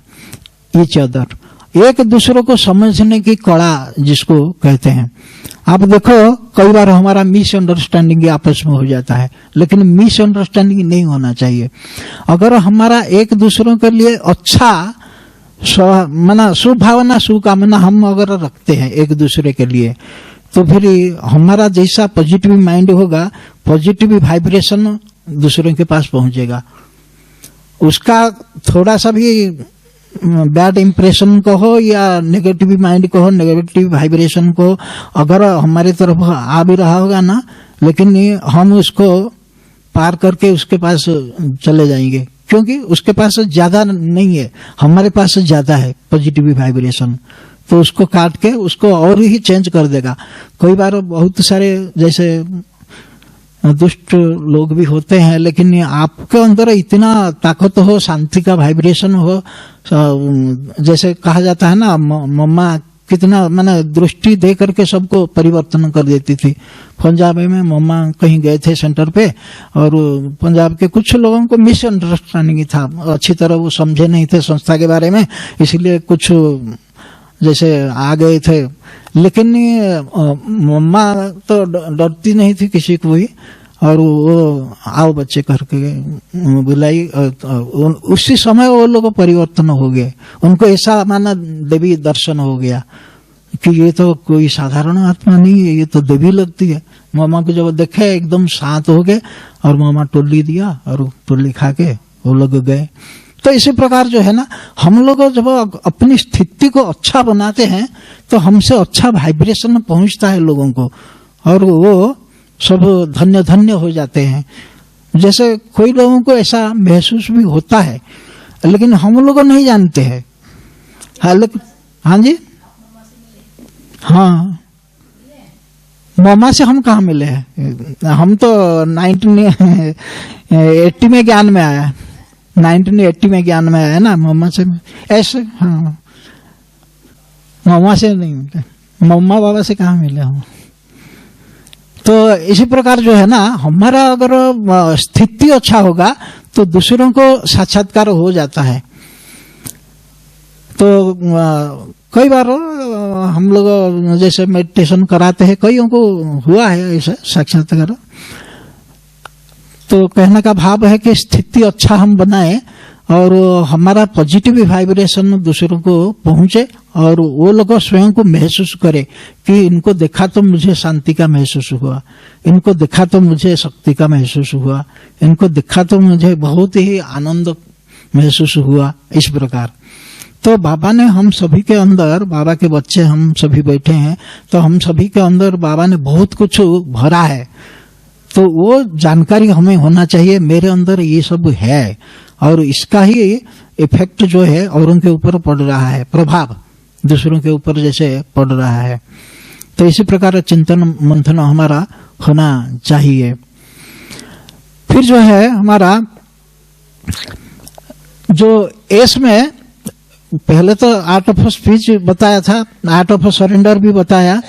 ईच अदर, एक दूसरे को समझने की कला जिसको कहते हैं। आप देखो कई बार हमारा मिसअंडरस्टैंडिंग आपस में हो जाता है, लेकिन मिसअंडरस्टैंडिंग नहीं होना चाहिए। अगर हमारा एक दूसरों के लिए अच्छा माना सुभावना शुभकामना हम अगर रखते हैं एक दूसरे के लिए, तो फिर हमारा जैसा पॉजिटिव माइंड होगा, पॉजिटिव वाइब्रेशन दूसरों के पास पहुंचेगा। उसका थोड़ा सा भी बैड इंप्रेशन को हो या नेगेटिव माइंड को हो, नेगेटिव वाइब्रेशन को अगर हमारे तरफ आ भी रहा होगा ना, लेकिन हम उसको पार करके उसके पास चले जाएंगे, क्योंकि उसके पास ज्यादा नहीं है, हमारे पास ज्यादा है पॉजिटिव वाइब्रेशन। तो उसको काट के उसको और ही चेंज कर देगा। कई बार बहुत सारे जैसे दुष्ट लोग भी होते हैं, लेकिन आपके अंदर इतना ताकत हो, शांति का वाइब्रेशन हो, जैसे कहा जाता है ना, मम्मा कितना माने दृष्टि दे करके सबको परिवर्तन कर देती थी। पंजाब में मम्मा कहीं गए थे सेंटर पे, और पंजाब के कुछ लोगों को मिसअंडरस्टैंडिंग था, अच्छी तरह वो समझे नहीं थे संस्था के बारे में, इसलिए कुछ जैसे आ गए थे। लेकिन मम्मा तो डरती नहीं थी किसी को भी, और वो आओ बच्चे करके बुलाई, उसी समय वो लोग परिवर्तन हो गए। उनको ऐसा माना देवी दर्शन हो गया कि ये तो कोई साधारण आत्मा नहीं है, ये तो देवी लगती है। मामा को जब देखे एकदम शांत हो गए, और मामा टोली दिया और टोली खा के वो लोग गए। तो इसी प्रकार जो है ना, हम लोग जब अपनी स्थिति को अच्छा बनाते हैं तो हमसे अच्छा वाइब्रेशन पहुंचता है लोगों को, और वो सब धन्य धन्य हो जाते हैं। जैसे कोई लोगों को ऐसा महसूस भी होता है, लेकिन हम लोग नहीं जानते हैं। हाँ जी, हाँ, मामा से हम कहाँ मिले हैं? हम तो 1980 में ज्ञान में आया, 1980 में ज्ञान में आया ना, मामा से ऐसे। हाँ, मामा से नहीं मिले, मम्मा बाबा से कहाँ मिले हम। तो इसी प्रकार जो है ना, हमारा अगर स्थिति अच्छा होगा तो दूसरों को साक्षात्कार हो जाता है। तो कई बार हम लोग जैसे मेडिटेशन कराते हैं, कईयों को हुआ है ऐसा साक्षात्कार। तो कहने का भाव है कि स्थिति अच्छा हम बनाए और हमारा पॉजिटिव वाइब्रेशन दूसरों को पहुंचे और वो लोग स्वयं को महसूस करे कि इनको देखा तो मुझे शांति का महसूस हुआ, इनको देखा तो मुझे शक्ति का महसूस हुआ, इनको देखा तो मुझे बहुत ही आनंद महसूस हुआ। इस प्रकार तो बाबा ने हम सभी के अंदर, बाबा के बच्चे हम सभी बैठे हैं, तो हम सभी के अंदर बाबा ने बहुत कुछ भरा है। तो वो जानकारी हमें होना चाहिए, मेरे अंदर ये सब है और इसका ही इफेक्ट जो है औरों के ऊपर पड़ रहा है, प्रभाव दूसरों के ऊपर जैसे पड़ रहा है। तो इसी प्रकार चिंतन मंथन हमारा होना चाहिए। फिर जो है हमारा जो एस में पहले तो आर्ट ऑफ स्पीच बताया था, आर्ट ऑफ सरेंडर भी बताया।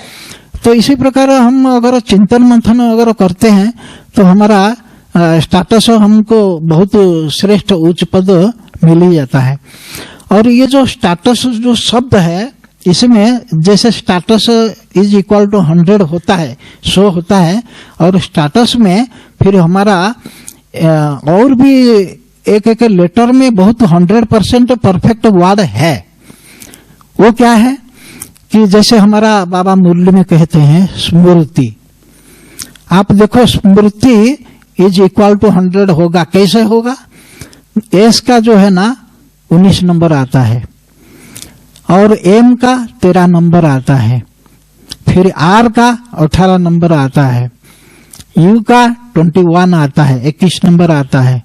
तो इसी प्रकार हम अगर चिंतन मंथन अगर करते हैं तो हमारा स्टेटस हमको बहुत श्रेष्ठ उच्च पद मिल ही जाता है। और ये जो स्टेटस जो शब्द है, इसमें जैसे स्टेटस इज इक्वल टू 100 होता है, 100 होता है, और स्टेटस में फिर हमारा और भी एक एक लेटर में बहुत 100% परफेक्ट वर्ड है। वो क्या है कि जैसे हमारा बाबा मुरली में कहते हैं स्मृति। आप देखो स्मृति इज इक्वल टू 100 होगा, कैसे होगा? एस का जो है ना 19 नंबर आता है और एम का 13 नंबर आता है, फिर आर का 18 नंबर आता है, यू का 21 आता है, 21 नंबर आता है,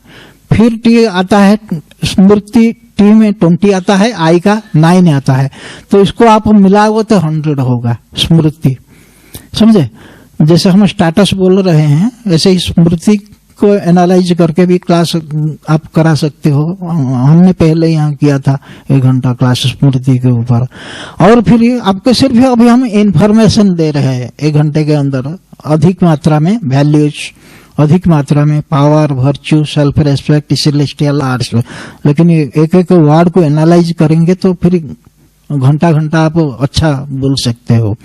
फिर टी आता है स्मृति, टी में 20 आता है, आई का 9 आता है। तो इसको आप मिलाओ तो 100 होगा स्मृति, समझे? जैसे हम स्टेटस बोल रहे हैं ऐसे ही स्मृति को एनालाइज करके भी क्लास आप करा सकते हो। हमने पहले यहाँ किया था 1 घंटा क्लास स्मृति के ऊपर। और फिर आपको सिर्फ अभी हम इंफॉर्मेशन दे रहे हैं 1 घंटे के अंदर, अधिक मात्रा में वैल्यूज, अधिक मात्रा में power, virtue, self respect, celestial arts. लेकिन एक एक वर्ड को एनालाइज करेंगे तो फिर घंटा घंटा आप अच्छा बोल सकते हो।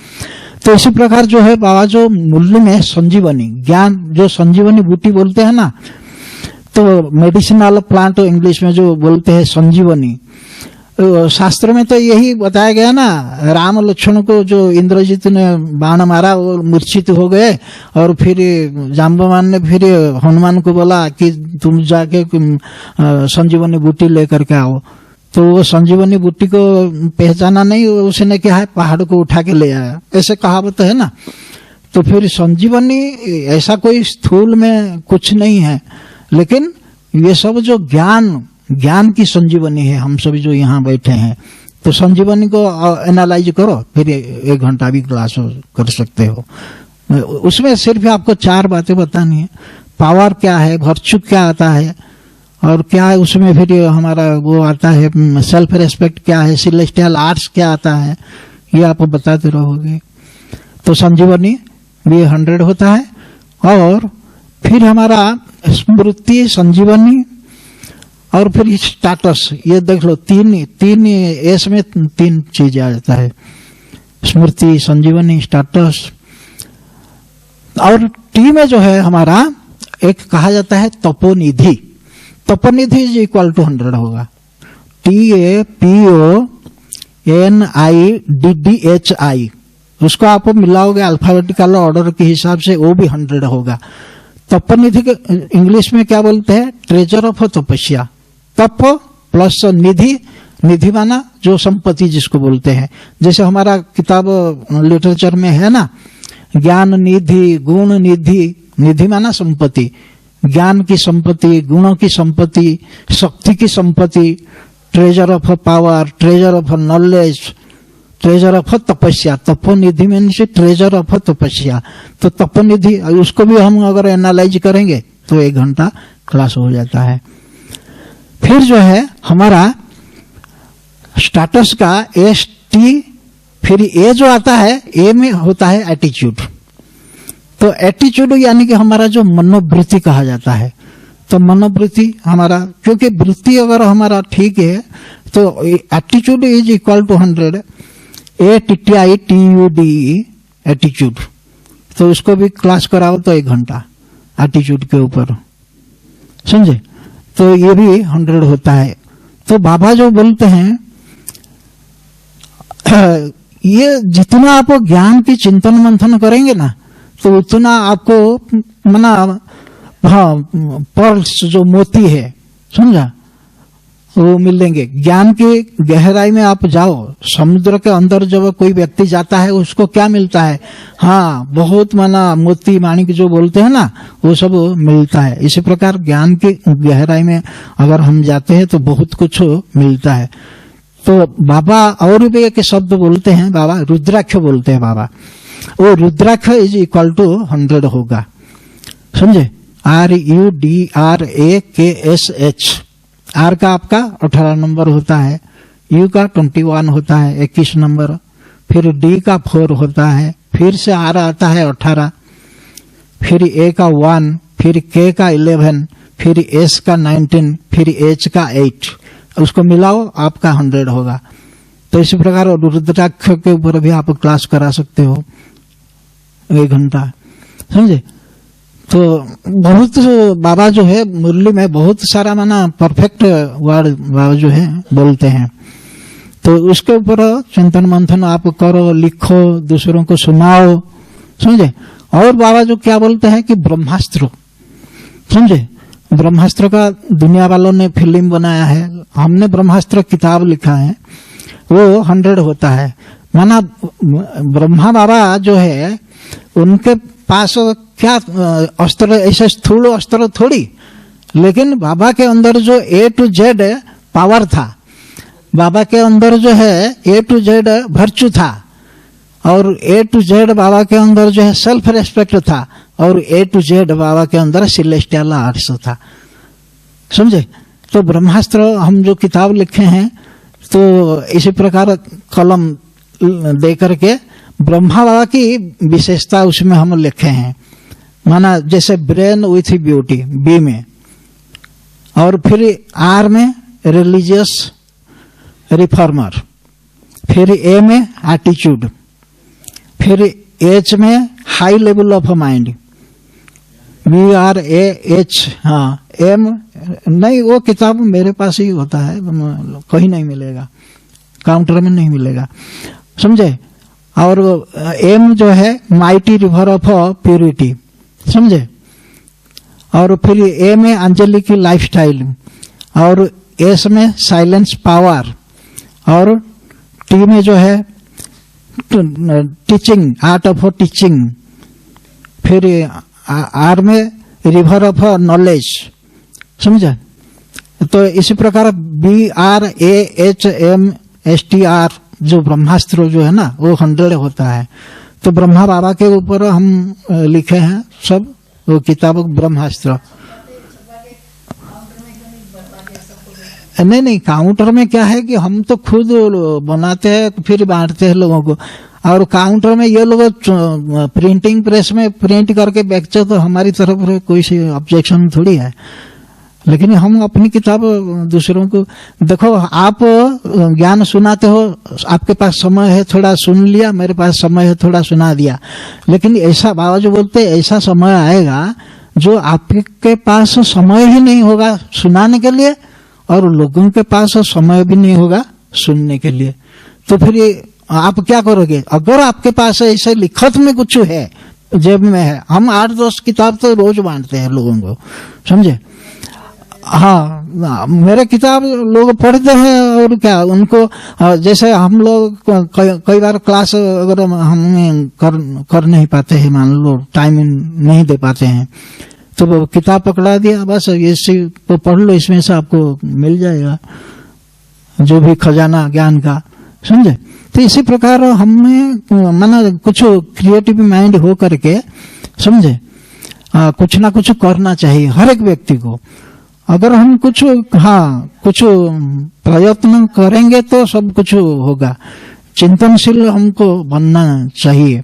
तो इसी प्रकार जो है बाबा जो मूल्य में संजीवनी ज्ञान, जो संजीवनी बूटी बोलते हैं ना, तो मेडिसिनल प्लांट इंग्लिश में जो बोलते हैं संजीवनी, शास्त्र में तो यही बताया गया ना, राम लक्ष्मण को जो इंद्रजीत ने बाण मारा वो मूर्छित हो गए और फिर जाम्बवान ने फिर हनुमान को बोला कि तुम जाके संजीवनी बूटी लेकर के आओ। तो वो संजीवनी बूटी को पहचाना नहीं, उसने क्या है पहाड़ को उठा के ले आया, ऐसे कहावत है ना। तो फिर संजीवनी ऐसा कोई स्थूल में कुछ नहीं है, लेकिन ये सब जो ज्ञान की संजीवनी है। हम सभी जो यहाँ बैठे हैं तो संजीवनी को एनालाइज करो, फिर 1 घंटा भी क्लास कर सकते हो। उसमें सिर्फ आपको 4 बातें बतानी है। पावर क्या है, वर्च्यू क्या आता है, और क्या है उसमें फिर हमारा वो आता है सेल्फ रेस्पेक्ट क्या है, सेलेस्टियल आर्ट्स क्या आता है, ये आप बताते रहोगे। तो संजीवनी भी 100 होता है। और फिर हमारा स्मृति, संजीवनी और फिर स्टेटस, ये देख लो 3 एस में 3 चीज आ जाता है, स्मृति, संजीवनी, स्टेटस। और टी में जो है हमारा एक कहा जाता है तपोनिधि। तपोनिधि इज इक्वल टू 100 होगा। TAPONIDDHI, उसको आप मिलाओगे अल्फाबेटिकल ऑर्डर के हिसाब से, वो भी 100 होगा। तपोनिधि के इंग्लिश में क्या बोलते हैं? ट्रेजर ऑफ तपस्या। तप प्लस निधि, निधि माना जो संपत्ति जिसको बोलते हैं। जैसे हमारा किताब लिटरेचर में है ना, ज्ञान निधि, गुण निधि, निधि माना संपत्ति, ज्ञान की संपत्ति, गुणों की संपत्ति, शक्ति की संपत्ति, treasure of power, treasure of knowledge, treasure of तपस्या। तपोनिधि में से ट्रेजर ऑफ तपस्या। तो तपोनिधि उसको भी हम अगर एनालाइज करेंगे तो 1 घंटा क्लास हो जाता है। फिर जो है हमारा स्टेटस का ST, फिर ए जो आता है, ए में होता है एटीट्यूड। तो एटीट्यूड यानी कि हमारा जो मनोवृत्ति कहा जाता है। तो मनोवृत्ति हमारा, क्योंकि वृत्ति अगर हमारा ठीक है तो attitude is equal to 100, ATTITUDE attitude. तो उसको भी क्लास कराओ तो 1 घंटा एटीट्यूड के ऊपर, समझे। तो ये भी 100 होता है। तो बाबा जो बोलते हैं ये जितना आप ज्ञान की चिंतन मंथन करेंगे ना तो उतना आपको मना पर्ल्स जो मोती है, समझा, वो मिलेंगे। ज्ञान की गहराई में आप जाओ, समुद्र के अंदर जब कोई व्यक्ति जाता है उसको क्या मिलता है, हाँ बहुत माना मोती माणिक जो बोलते हैं ना वो सब मिलता है। इसी प्रकार ज्ञान की गहराई में अगर हम जाते हैं तो बहुत कुछ मिलता है। तो बाबा और भी एक शब्द बोलते हैं, बाबा रुद्राक्ष बोलते हैं बाबा, वो रुद्राक्ष इज इक्वल टू 100 होगा, समझे। RUDRAKSH, आर का आपका 18 नंबर होता है, यू का 21 होता है 21 नंबर, फिर डी का 4 होता है, फिर से आर आता है 18, फिर ए का 1, फिर के का 11, फिर एस का 19, फिर एच का 8, उसको मिलाओ आपका 100 होगा। तो इसी प्रकार रुद्राक्ष के ऊपर भी आप क्लास करा सकते हो 1 घंटा, समझे। तो बहुत बाबा जो है मुरली में बहुत सारा माना परफेक्ट वर्ड बाबा जो है बोलते हैं। तो उसके ऊपर चिंतन मंथन आप करो, लिखो, दूसरों को सुनाओ, समझे। और बाबा जो क्या बोलते हैं कि ब्रह्मास्त्र, समझे, ब्रह्मास्त्र का दुनिया वालों ने फिल्म बनाया है, हमने ब्रह्मास्त्र किताब लिखा है, वो 100 होता है। माना ब्रह्मा बाबा जो है उनके पास क्या अस्त्र, ऐसे स्थूल अस्त्र थोड़ी, लेकिन बाबा के अंदर जो A to Z पावर था, बाबा के अंदर जो है A to Z वर्च्यू था, और A to Z बाबा के अंदर जो है सेल्फ रेस्पेक्ट था, और A to Z बाबा के अंदर सिलेस्टियल आर्ट्स था, समझे। तो ब्रह्मास्त्र हम जो किताब लिखे हैं तो इसी प्रकार कलम दे करके ब्रह्मा बाबा की विशेषता उसमें हम लिखे हैं, माना जैसे ब्रेन विथ ब्यूटी बी में, और फिर आर में रिलीजियस रिफॉर्मर, फिर ए में एटीट्यूड, फिर एच में high level of mind, VRAH, हाँ एम नहीं, वो किताब मेरे पास ही होता है, कहीं नहीं मिलेगा, काउंटर में नहीं मिलेगा, समझे। और एम जो है माइटी रिवर ऑफ प्योरिटी, समझे। और फिर ए में अंजलि की लाइफस्टाइल, और एस में साइलेंस पावर, और टी में जो है टीचिंग, आर्ट ऑफ टीचिंग, फिर आर में रिवर ऑफ नॉलेज, समझा। तो इसी प्रकार BRAHMSTR जो ब्रह्मास्त्र जो है ना वो 100 होता है। तो ब्रह्मा बाबा के ऊपर हम लिखे हैं सब वो किताब ब्रह्मास्त्र। नहीं, काउंटर में क्या है कि हम तो खुद बनाते हैं फिर बांटते हैं लोगों को, और काउंटर में ये लोग प्रिंटिंग प्रेस में प्रिंट करके बेचते, तो हमारी तरफ से कोई सी ऑब्जेक्शन थोड़ी है, लेकिन हम अपनी किताब दूसरों को, देखो आप ज्ञान सुनाते हो, आपके पास समय है थोड़ा सुन लिया, मेरे पास समय है थोड़ा सुना दिया, लेकिन ऐसा बाबा जो बोलते हैं ऐसा समय आएगा जो आपके पास समय ही नहीं होगा सुनाने के लिए, और लोगों के पास समय भी नहीं होगा सुनने के लिए। तो फिर आप क्या करोगे? अगर आपके पास ऐसे लिखत में कुछ है, जेब में है, हम 8-10 किताब तो रोज बांटते हैं लोगों को, समझे। हाँ, मेरे किताब लोग पढ़ते हैं, और क्या उनको जैसे हम लोग कई बार क्लास अगर हम कर नहीं पाते हैं, मान लो टाइम नहीं दे पाते हैं, तो वो किताब पकड़ा दिया, बस इसी को पढ़ लो, इसमें से आपको मिल जाएगा जो भी खजाना ज्ञान का, समझे। तो इसी प्रकार हमें माना कुछ क्रिएटिव माइंड हो करके, समझे, कुछ ना कुछ करना चाहिए हर एक व्यक्ति को। अगर हम कुछ प्रयत्न करेंगे तो सब कुछ होगा। चिंतनशील हमको बनना चाहिए,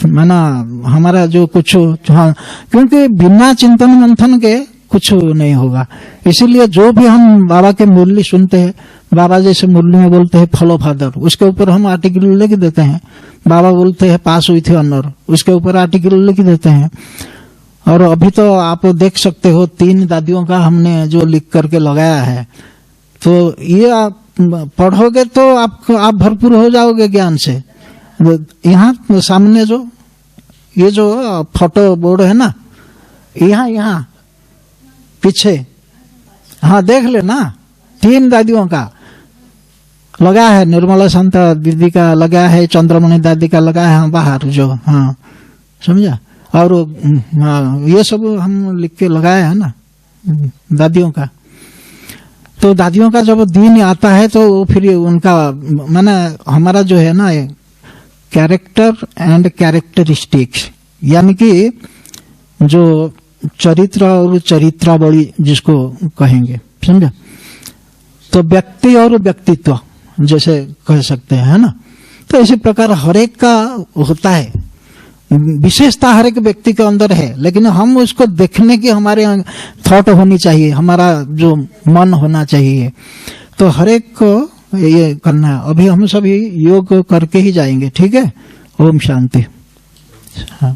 माना हमारा जो कुछ, हाँ, क्योंकि बिना चिंतन मंथन के कुछ नहीं होगा। इसीलिए जो भी हम बाबा के मुरली सुनते हैं, बाबा जैसे मुरली में बोलते हैं फॉलो फादर, उसके ऊपर हम आर्टिकल लिख देते हैं। बाबा बोलते हैं पास हुई थी ऑनर, उसके ऊपर आर्टिकल लिख देते हैं। और अभी तो आप देख सकते हो 3 दादियों का हमने जो लिख करके लगाया है, तो ये आप पढ़ोगे तो आप भरपूर हो जाओगे ज्ञान से। यहाँ सामने जो ये जो फोटो बोर्ड है ना, यहाँ पीछे, हाँ देख लेना, 3 दादियों का लगा है, निर्मला शांता दीदी का लगा है, चंद्रमणि दादी का लगा है बाहर जो, हाँ समझा। और ये सब हम लिख के लगाए है ना दादियों का। तो दादियों का जब दिन आता है तो फिर उनका माने हमारा जो है ना कैरेक्टर एंड कैरेक्टरिस्टिक्स, यानी कि जो चरित्र और चरित्रावली जिसको कहेंगे, समझा। तो व्यक्ति और व्यक्तित्व जैसे कह सकते हैं, है ना। तो इसी प्रकार हरेक का होता है, विशेषता हर एक व्यक्ति के अंदर है, लेकिन हम उसको देखने की हमारे थॉट होनी चाहिए, हमारा जो मन होना चाहिए। तो हर एक को ये करना है। अभी हम सभी योग करके ही जाएंगे, ठीक है। ओम शांति। हाँ।